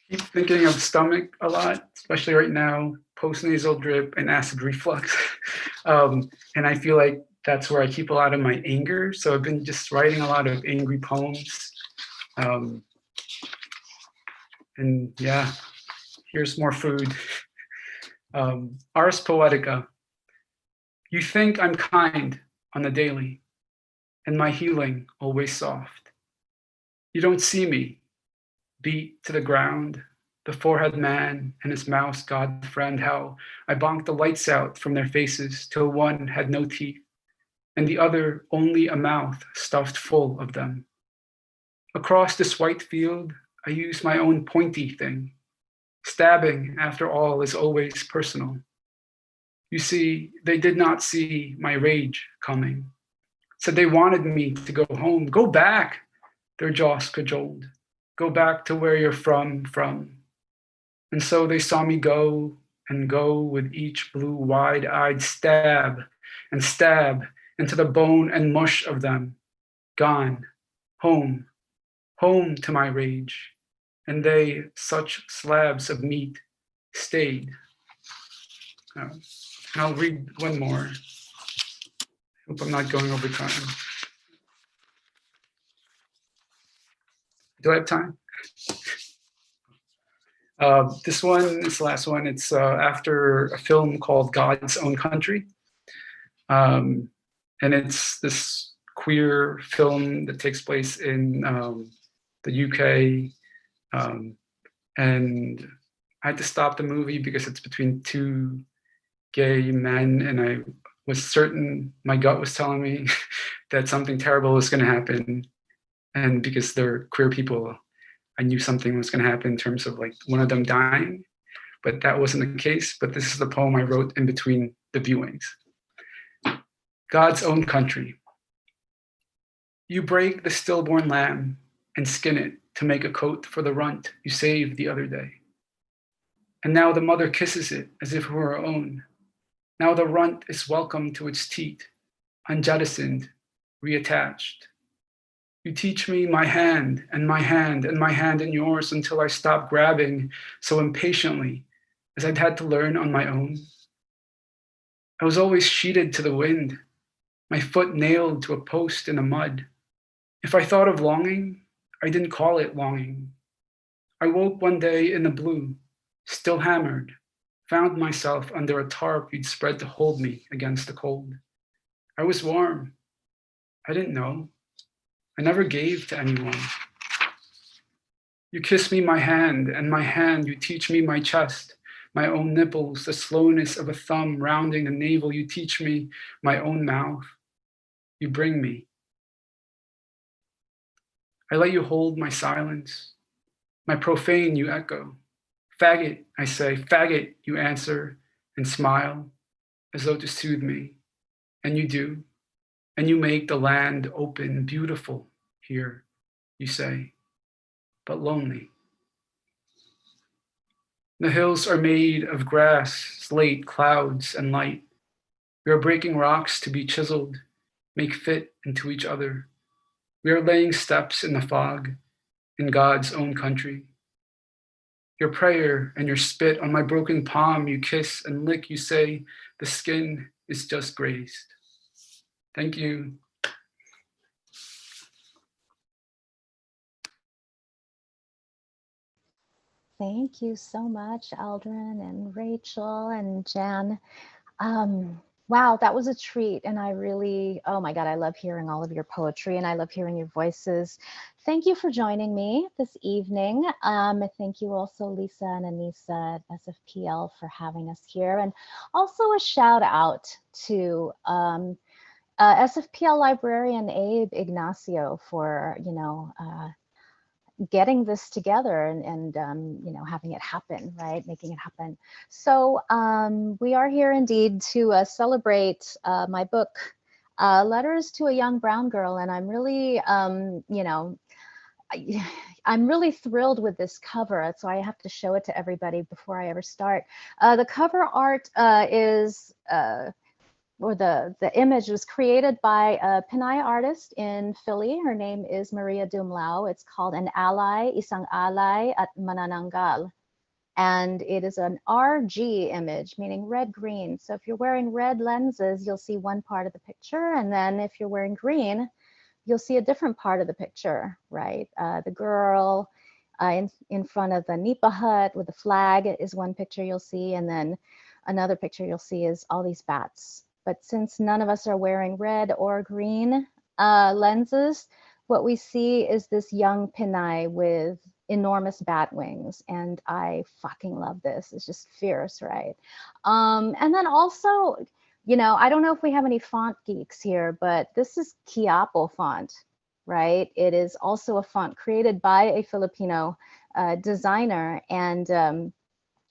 keep thinking of stomach a lot, especially right now, postnasal drip and acid reflux. And I feel like that's where I keep a lot of my anger. So I've been just writing a lot of angry poems. And yeah, here's more food. Ars Poetica. You think I'm kind, on the daily, and my healing always soft. You don't see me, beat to the ground, the forehead man and his mouse god friend, how I bonked the lights out from their faces till one had no teeth, and the other only a mouth stuffed full of them. Across this white field, I use my own pointy thing. Stabbing, after all, is always personal. You see, they did not see my rage coming. Said they wanted me to go home. Go back, their jaws cajoled. Go back to where you're from. And so they saw me go and go with each blue wide-eyed stab and stab into the bone and mush of them. Gone, home, home to my rage. And they, such slabs of meat, stayed. And I'll read one more. Hope I'm not going over time. Do I have time? This the last one. It's after a film called God's Own Country. And it's this queer film that takes place in the UK. And I had to stop the movie because it's between two gay men, and I was certain, my gut was telling me that something terrible was going to happen. And because they're queer people, I knew something was going to happen in terms of like one of them dying, but that wasn't the case. But this is the poem I wrote in between the viewings. God's Own Country. You break the stillborn lamb and skin it to make a coat for the runt you saved the other day. And now the mother kisses it as if it were her own. Now the runt is welcome to its teat, unjettisoned, reattached. You teach me my hand and my hand and my hand in yours until I stop grabbing so impatiently as I'd had to learn on my own. I was always sheeted to the wind, my foot nailed to a post in the mud. If I thought of longing, I didn't call it longing. I woke one day in the blue, still hammered, found myself under a tarp you'd spread to hold me against the cold. I was warm. I didn't know. I never gave to anyone. You kiss me my hand, and my hand, you teach me my chest, my own nipples, the slowness of a thumb rounding the navel, you teach me my own mouth. You bring me. I let you hold my silence. My profane, you echo. Faggot, I say, faggot, you answer and smile as though to soothe me. And you do. And you make the land open, beautiful here, you say, but lonely. The hills are made of grass, slate, clouds, and light. We are breaking rocks to be chiseled, make fit into each other. We are laying steps in the fog, in God's own country. Your prayer and your spit on my broken palm, you kiss and lick, you say, the skin is just grazed. Thank you. Thank you so much, Aldrin and Rachel and Jan. Wow, that was a treat. And I really, oh my God, I love hearing all of your poetry and I love hearing your voices. Thank you for joining me this evening. Thank you also, Lisa and Anissa at SFPL for having us here. And also a shout out to SFPL librarian Abe Ignacio for, getting this together and having it happen, right? Making it happen. So we are here indeed to celebrate my book, Letters to a Young Brown Girl. And I'm really, I'm really thrilled with this cover. So I have to show it to everybody before I ever start. The cover art the image was created by a Pinay artist in Philly. Her name is Maria Dumlao. It's called An Ally, Isang Alay at Manananggal. And it is an RG image, meaning red-green. So if you're wearing red lenses, you'll see one part of the picture. And then if you're wearing green, you'll see a different part of the picture, right? The girl in front of the nipa hut with the flag is one picture you'll see. And then another picture you'll see is all these bats But since none of us are wearing red or green lenses, what we see is this young Pinay with enormous bat wings. And I fucking love this. It's just fierce, right? And then also, you know, I don't know if we have any font geeks here, but this is Quiapo font, right? It is also a font created by a Filipino designer. And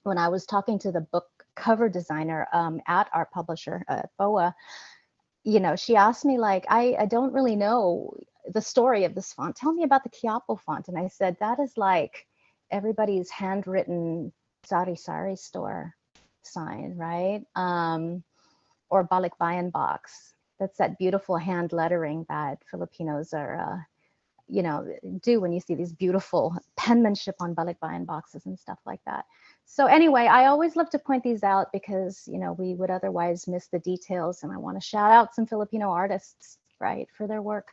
when I was talking to the book cover designer at our publisher, BOA, you know, she asked me like, I don't really know the story of this font. Tell me about the Quiapo font. And I said, that is like everybody's handwritten sari-sari store sign, right? Or balikbayan box. That's that beautiful hand lettering that Filipinos are, you know, do when you see these beautiful penmanship on balikbayan boxes and stuff like that. So anyway, I always love to point these out because, you know, we would otherwise miss the details, and I want to shout out some Filipino artists, right, for their work.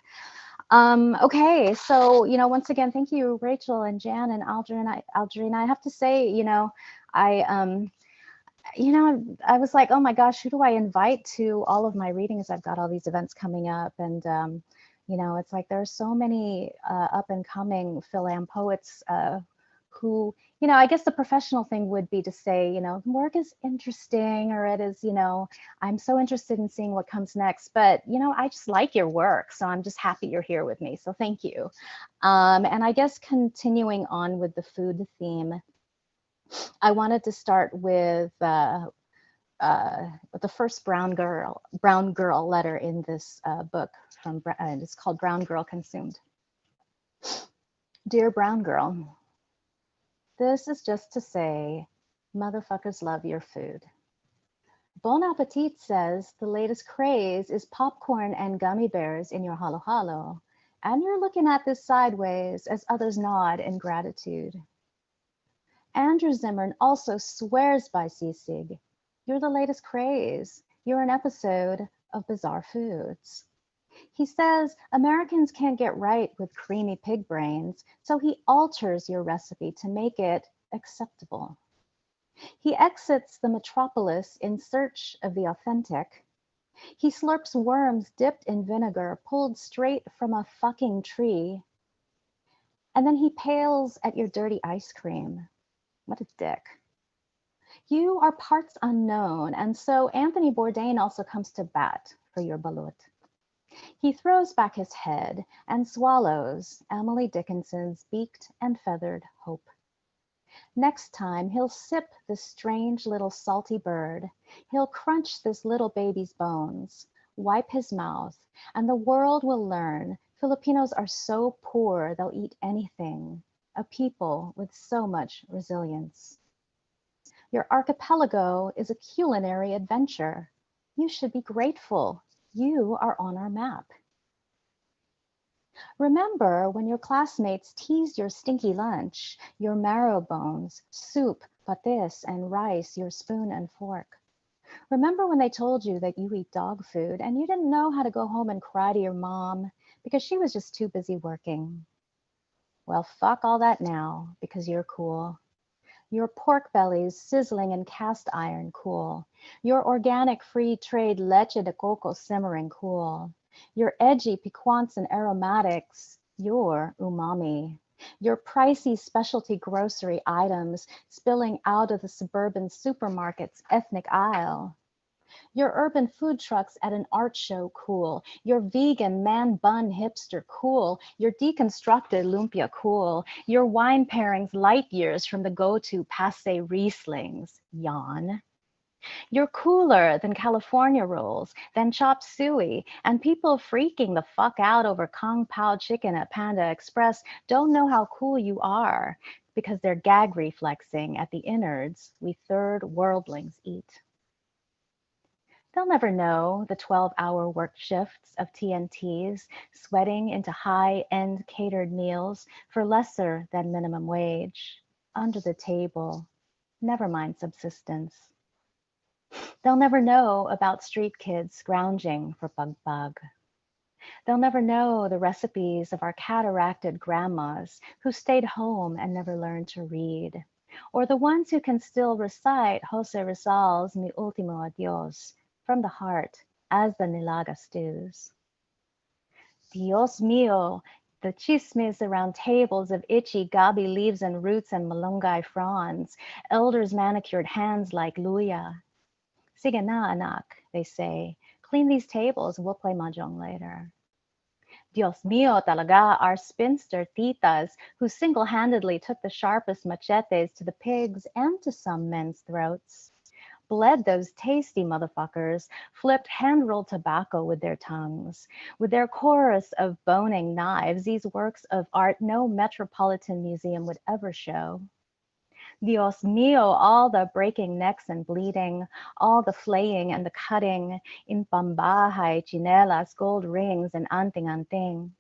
Okay, so, you know, once again, thank you, Rachel and Jan and Aldrin. I have to say, you know, I was like, oh my gosh, who do I invite to all of my readings? I've got all these events coming up, and you know, it's like there's so many up and coming Philam poets who, you know, I guess the professional thing would be to say, you know, work is interesting, or it is, you know, I'm so interested in seeing what comes next. But, you know, I just like your work, so I'm just happy you're here with me. So thank you. And I guess continuing on with the food theme, I wanted to start with the first brown girl letter in this book from it's called Brown Girl Consumed. Dear Brown Girl, this is just to say, motherfuckers love your food. Bon Appetit says the latest craze is popcorn and gummy bears in your halo-halo, and you're looking at this sideways as others nod in gratitude. Andrew Zimmern also swears by sisig. You're the latest craze. You're an episode of Bizarre Foods. He says Americans can't get right with creamy pig brains, so he alters your recipe to make it acceptable. He exits the metropolis in search of the authentic. He slurps worms dipped in vinegar, pulled straight from a fucking tree. And then he pales at your dirty ice cream. What a dick. You are parts unknown, and so Anthony Bourdain also comes to bat for your balut. He throws back his head and swallows Emily Dickinson's beaked and feathered hope. Next time, he'll sip this strange little salty bird. He'll crunch this little baby's bones, wipe his mouth, and the world will learn Filipinos are so poor they'll eat anything, a people with so much resilience. Your archipelago is a culinary adventure. You should be grateful. You are on our map. Remember when your classmates teased your stinky lunch, your marrow bones, soup, pates, and rice, your spoon and fork. Remember when they told you that you eat dog food and you didn't know how to go home and cry to your mom because she was just too busy working? Well, fuck all that now because you're cool. Your pork bellies sizzling in cast iron, cool. Your organic free trade leche de coco simmering, cool. Your edgy piquants and aromatics, your umami. Your pricey specialty grocery items spilling out of the suburban supermarket's ethnic aisle. Your urban food trucks at an art show, cool. Your vegan man bun hipster, cool. Your deconstructed lumpia, cool. Your wine pairings light years from the go-to passe Rieslings, yawn. You're cooler than California rolls, than chop suey, and people freaking the fuck out over Kung Pao chicken at Panda Express don't know how cool you are because they're gag reflexing at the innards we third worldlings eat. They'll never know the 12-hour work shifts of TNTs sweating into high-end catered meals for lesser than minimum wage, under the table, never mind subsistence. They'll never know about street kids scrounging for bug. They'll never know the recipes of our cataracted grandmas who stayed home and never learned to read, or the ones who can still recite Jose Rizal's Mi Ultimo Adios, from the heart, as the nilaga stews. Dios mío, the chismes around tables of itchy gabi leaves and roots and malunggay fronds, elders' manicured hands like luya. Sige na, anak, they say. Clean these tables, we'll play mahjong later. Dios mío talaga, our spinster titas, who single-handedly took the sharpest machetes to the pigs and to some men's throats. Bled those tasty motherfuckers, flipped hand-rolled tobacco with their tongues. With their chorus of boning knives, these works of art no metropolitan museum would ever show. Dios mío, all the breaking necks and bleeding, all the flaying and the cutting, in pambahay, chinelas, gold rings, and anting-anting.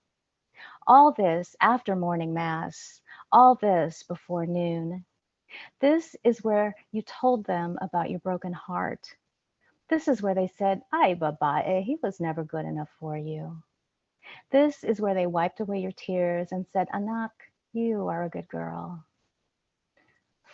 All this after morning mass, all this before noon. This is where you told them about your broken heart. This is where they said, ay babae, he was never good enough for you. This is where they wiped away your tears and said, anak, you are a good girl.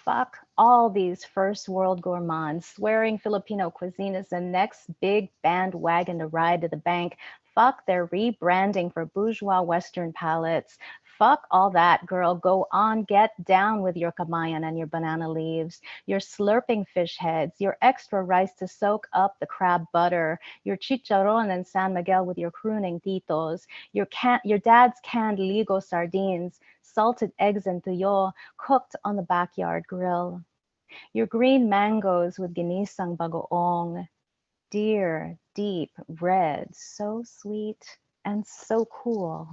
Fuck all these first world gourmands swearing Filipino cuisine is the next big bandwagon to ride to the bank. Fuck their rebranding for bourgeois Western palates. Fuck all that, girl. Go on, get down with your kamayan and your banana leaves, your slurping fish heads, your extra rice to soak up the crab butter, your chicharron and San Miguel with your crooning titos, your dad's canned Ligo sardines, salted eggs and tuyo cooked on the backyard grill, your green mangoes with ginisang bagoong, dear, deep red, so sweet and so cool.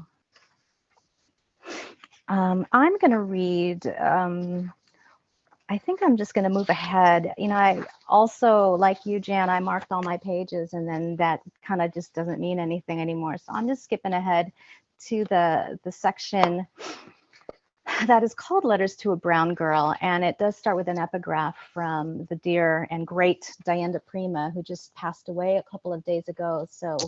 I'm going to read, I think I'm just going to move ahead. You know, I also, like you, Jan, I marked all my pages and then that kind of just doesn't mean anything anymore. So I'm just skipping ahead to the section that is called Letters to a Brown Girl. And it does start with an epigraph from the dear and great Diana Prima, who just passed away a couple of days ago. So,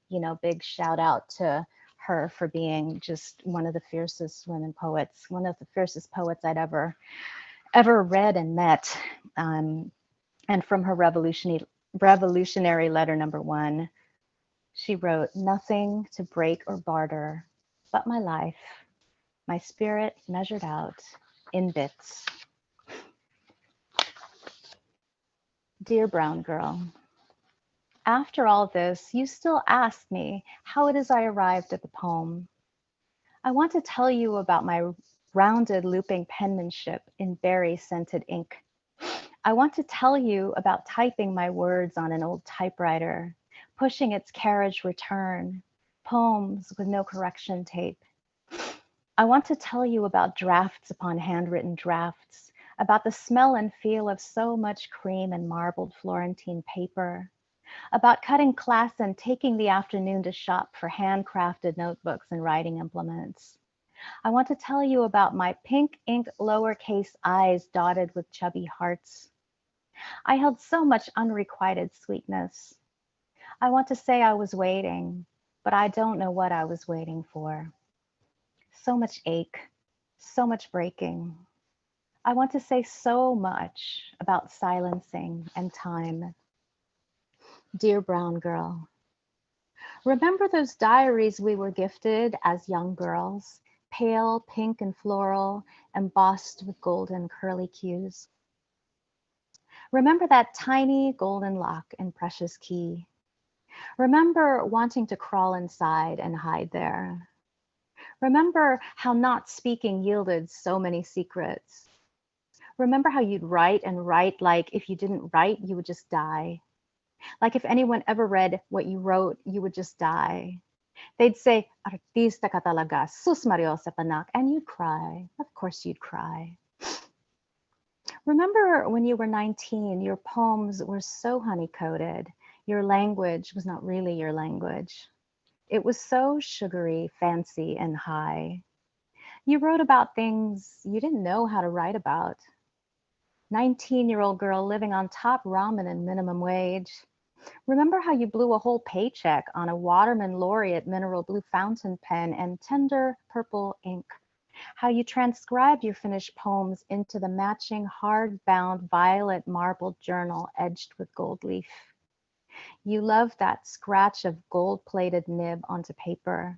you know, big shout out to her for being just one of the fiercest women poets, one of the fiercest poets I'd ever read and met. And from her revolutionary letter number 1, she wrote, nothing to break or barter but my life, my spirit measured out in bits. Dear brown girl, after all this, you still ask me how it is I arrived at the poem. I want to tell you about my rounded looping penmanship in berry-scented ink. I want to tell you about typing my words on an old typewriter, pushing its carriage return, poems with no correction tape. I want to tell you about drafts upon handwritten drafts, about the smell and feel of so much cream and marbled Florentine paper, about cutting class and taking the afternoon to shop for handcrafted notebooks and writing implements. I want to tell you about my pink ink lowercase i's dotted with chubby hearts. I held so much unrequited sweetness. I want to say I was waiting, but I don't know what I was waiting for. So much ache, so much breaking. I want to say so much about silencing and time. Dear brown girl, remember those diaries we were gifted as young girls, pale, pink, and floral, embossed with golden curly cues? Remember that tiny golden lock and precious key? Remember wanting to crawl inside and hide there? Remember how not speaking yielded so many secrets? Remember how you'd write and write like if you didn't write, you would just die. Like if anyone ever read what you wrote, you would just die. They'd say, artista ka talaga, sus Mario sa panak, and you'd cry. Of course you'd cry. Remember when you were 19, your poems were so honey-coated. Your language was not really your language. It was so sugary, fancy, and high. You wrote about things you didn't know how to write about. 19-year-old girl living on top ramen and minimum wage. Remember how you blew a whole paycheck on a Waterman Laureate mineral blue fountain pen and tender purple ink. How you transcribed your finished poems into the matching hard-bound violet marbled journal edged with gold leaf. You loved that scratch of gold-plated nib onto paper.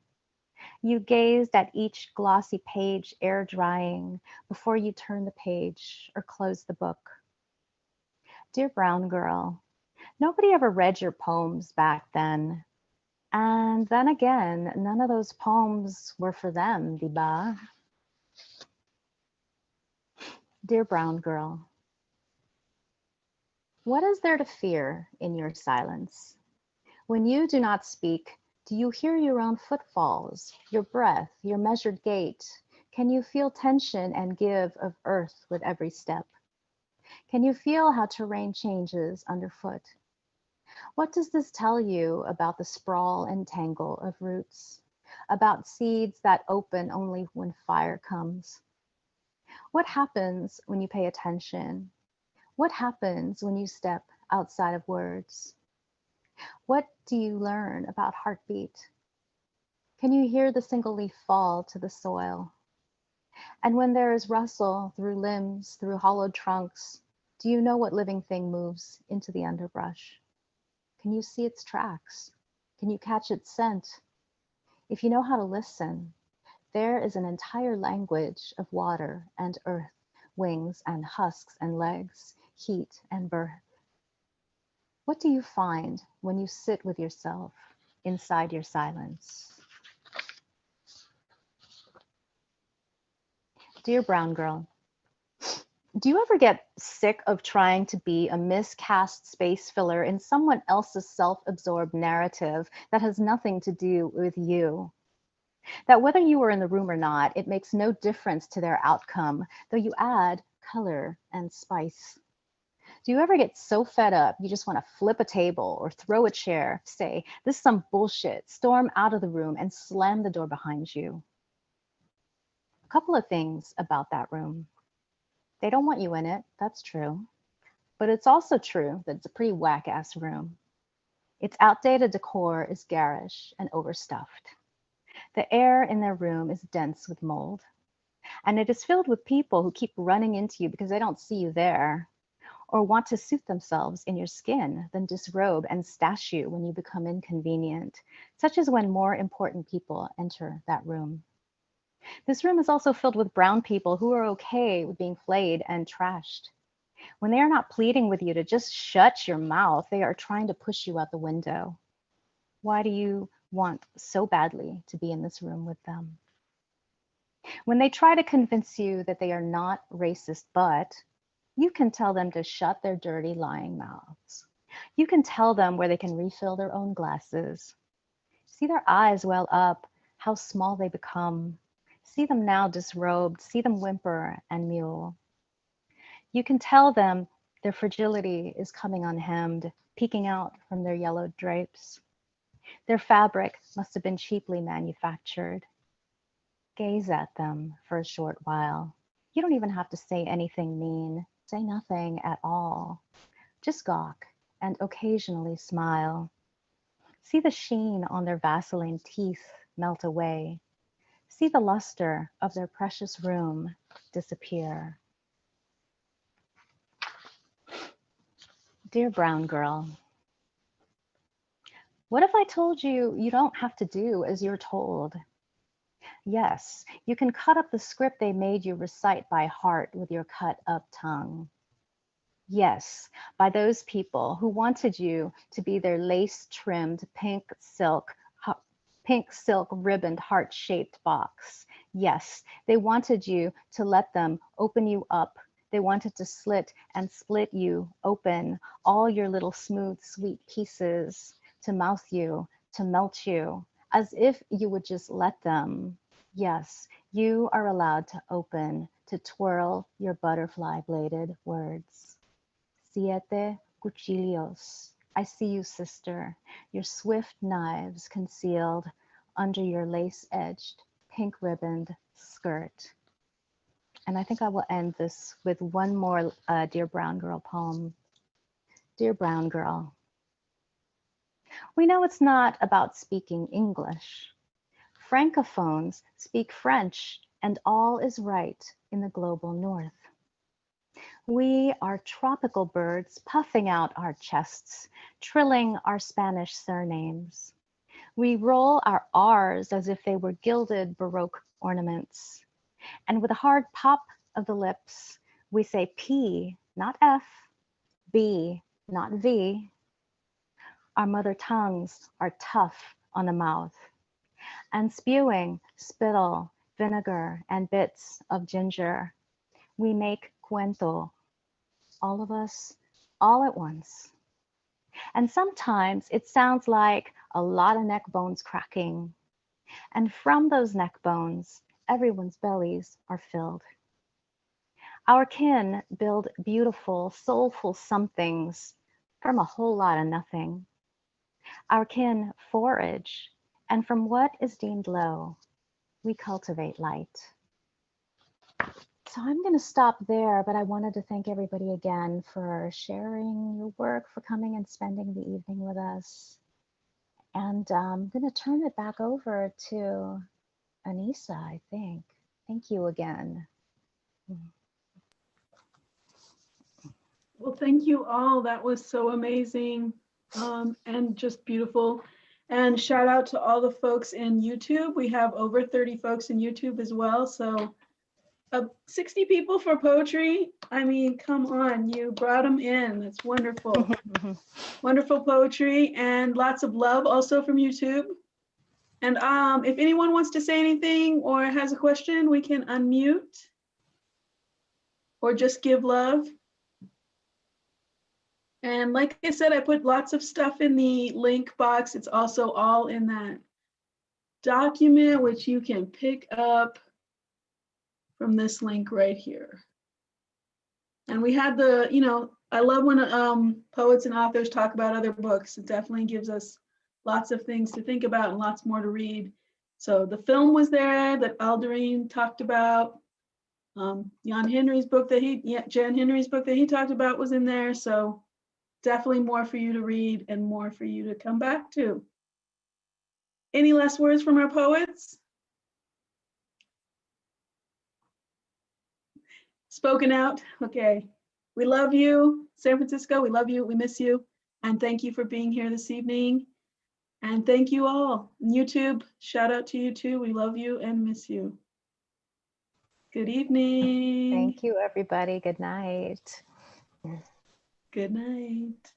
You gazed at each glossy page air drying before you turned the page or closed the book. Dear brown girl, nobody ever read your poems back then. And then again, none of those poems were for them, diba? Dear brown girl, what is there to fear in your silence? When you do not speak, do you hear your own footfalls, your breath, your measured gait? Can you feel tension and give of earth with every step? Can you feel how terrain changes underfoot? What does this tell you about the sprawl and tangle of roots? About seeds that open only when fire comes? What happens when you pay attention? What happens when you step outside of words? What do you learn about heartbeat? Can you hear the single leaf fall to the soil? And when there is rustle through limbs, through hollowed trunks, do you know what living thing moves into the underbrush? Can you see its tracks? Can you catch its scent? If you know how to listen, there is an entire language of water and earth, wings and husks and legs, heat and birth. What do you find when you sit with yourself inside your silence? Dear brown girl, do you ever get sick of trying to be a miscast space filler in someone else's self-absorbed narrative that has nothing to do with you? That whether you were in the room or not, it makes no difference to their outcome, though you add color and spice. Do you ever get so fed up you just want to flip a table or throw a chair, say, this is some bullshit, storm out of the room and slam the door behind you? A couple of things about that room. They don't want you in it, that's true. But it's also true that it's a pretty whack-ass room. Its outdated decor is garish and overstuffed. The air in their room is dense with mold. And it is filled with people who keep running into you because they don't see you there, or want to suit themselves in your skin, then disrobe and stash you when you become inconvenient, such as when more important people enter that room. This room is also filled with brown people who are okay with being flayed and trashed. When they are not pleading with you to just shut your mouth, they are trying to push you out the window. Why do you want so badly to be in this room with them? When they try to convince you that they are not racist, but you can tell them to shut their dirty lying mouths. You can tell them where they can refill their own glasses. See their eyes well up, how small they become. See them now disrobed, see them whimper and mewl. You can tell them their fragility is coming unhemmed, peeking out from their yellowed drapes. Their fabric must have been cheaply manufactured. Gaze at them for a short while. You don't even have to say anything mean. Say nothing at all. Just gawk and occasionally smile. See the sheen on their Vaseline teeth melt away. See the luster of their precious room disappear. Dear brown girl, what if I told you you don't have to do as you're told? Yes, you can cut up the script they made you recite by heart with your cut up tongue. Yes, by those people who wanted you to be their lace-trimmed pink silk ribboned heart-shaped box. Yes, they wanted you to let them open you up. They wanted to slit and split you open, all your little smooth, sweet pieces, to mouth you, to melt you, as if you would just let them. Yes, you are allowed to open, to twirl your butterfly-bladed words. Siete cuchillos. I see you, sister, your swift knives concealed under your lace-edged, pink-ribboned skirt. And I think I will end this with one more Dear Brown Girl poem. Dear Brown Girl, we know it's not about speaking English. Francophones speak French, and all is right in the global north. We are tropical birds puffing out our chests, trilling our Spanish surnames. We roll our R's as if they were gilded Baroque ornaments. And with a hard pop of the lips, we say P, not F, B, not V. Our mother tongues are tough on the mouth. And spewing spittle, vinegar, and bits of ginger, we make cuento, all of us, all at once. And sometimes it sounds like a lot of neck bones cracking. And from those neck bones, everyone's bellies are filled. Our kin build beautiful, soulful somethings from a whole lot of nothing. Our kin forage, and from what is deemed low, we cultivate light. So I'm going to stop there, but I wanted to thank everybody again for sharing your work, for coming and spending the evening with us. And I'm going to turn it back over to Anissa, I think. Thank you again. Well, thank you all. That was so amazing and just beautiful. And shout out to all the folks in YouTube. We have over 30 folks in YouTube as well. So 60 people for poetry. I mean, come on, you brought them in. That's wonderful. Wonderful poetry and lots of love also from YouTube. And if anyone wants to say anything or has a question, we can unmute or just give love. And like I said, I put lots of stuff in the link box. It's also all in that document, which you can pick up from this link right here. And we had the, I love when poets and authors talk about other books. It definitely gives us lots of things to think about and lots more to read. So the film was there that Aldrin talked about. Jan Henry's book Jan Henry's book that he talked about was in there. So definitely more for you to read and more for you to come back to. Any last words from our poets? Spoken out? Okay. We love you, San Francisco. We love you. We miss you. And thank you for being here this evening. And thank you all. YouTube, shout out to you too. We love you and miss you. Good evening. Thank you, everybody. Good night. Good night.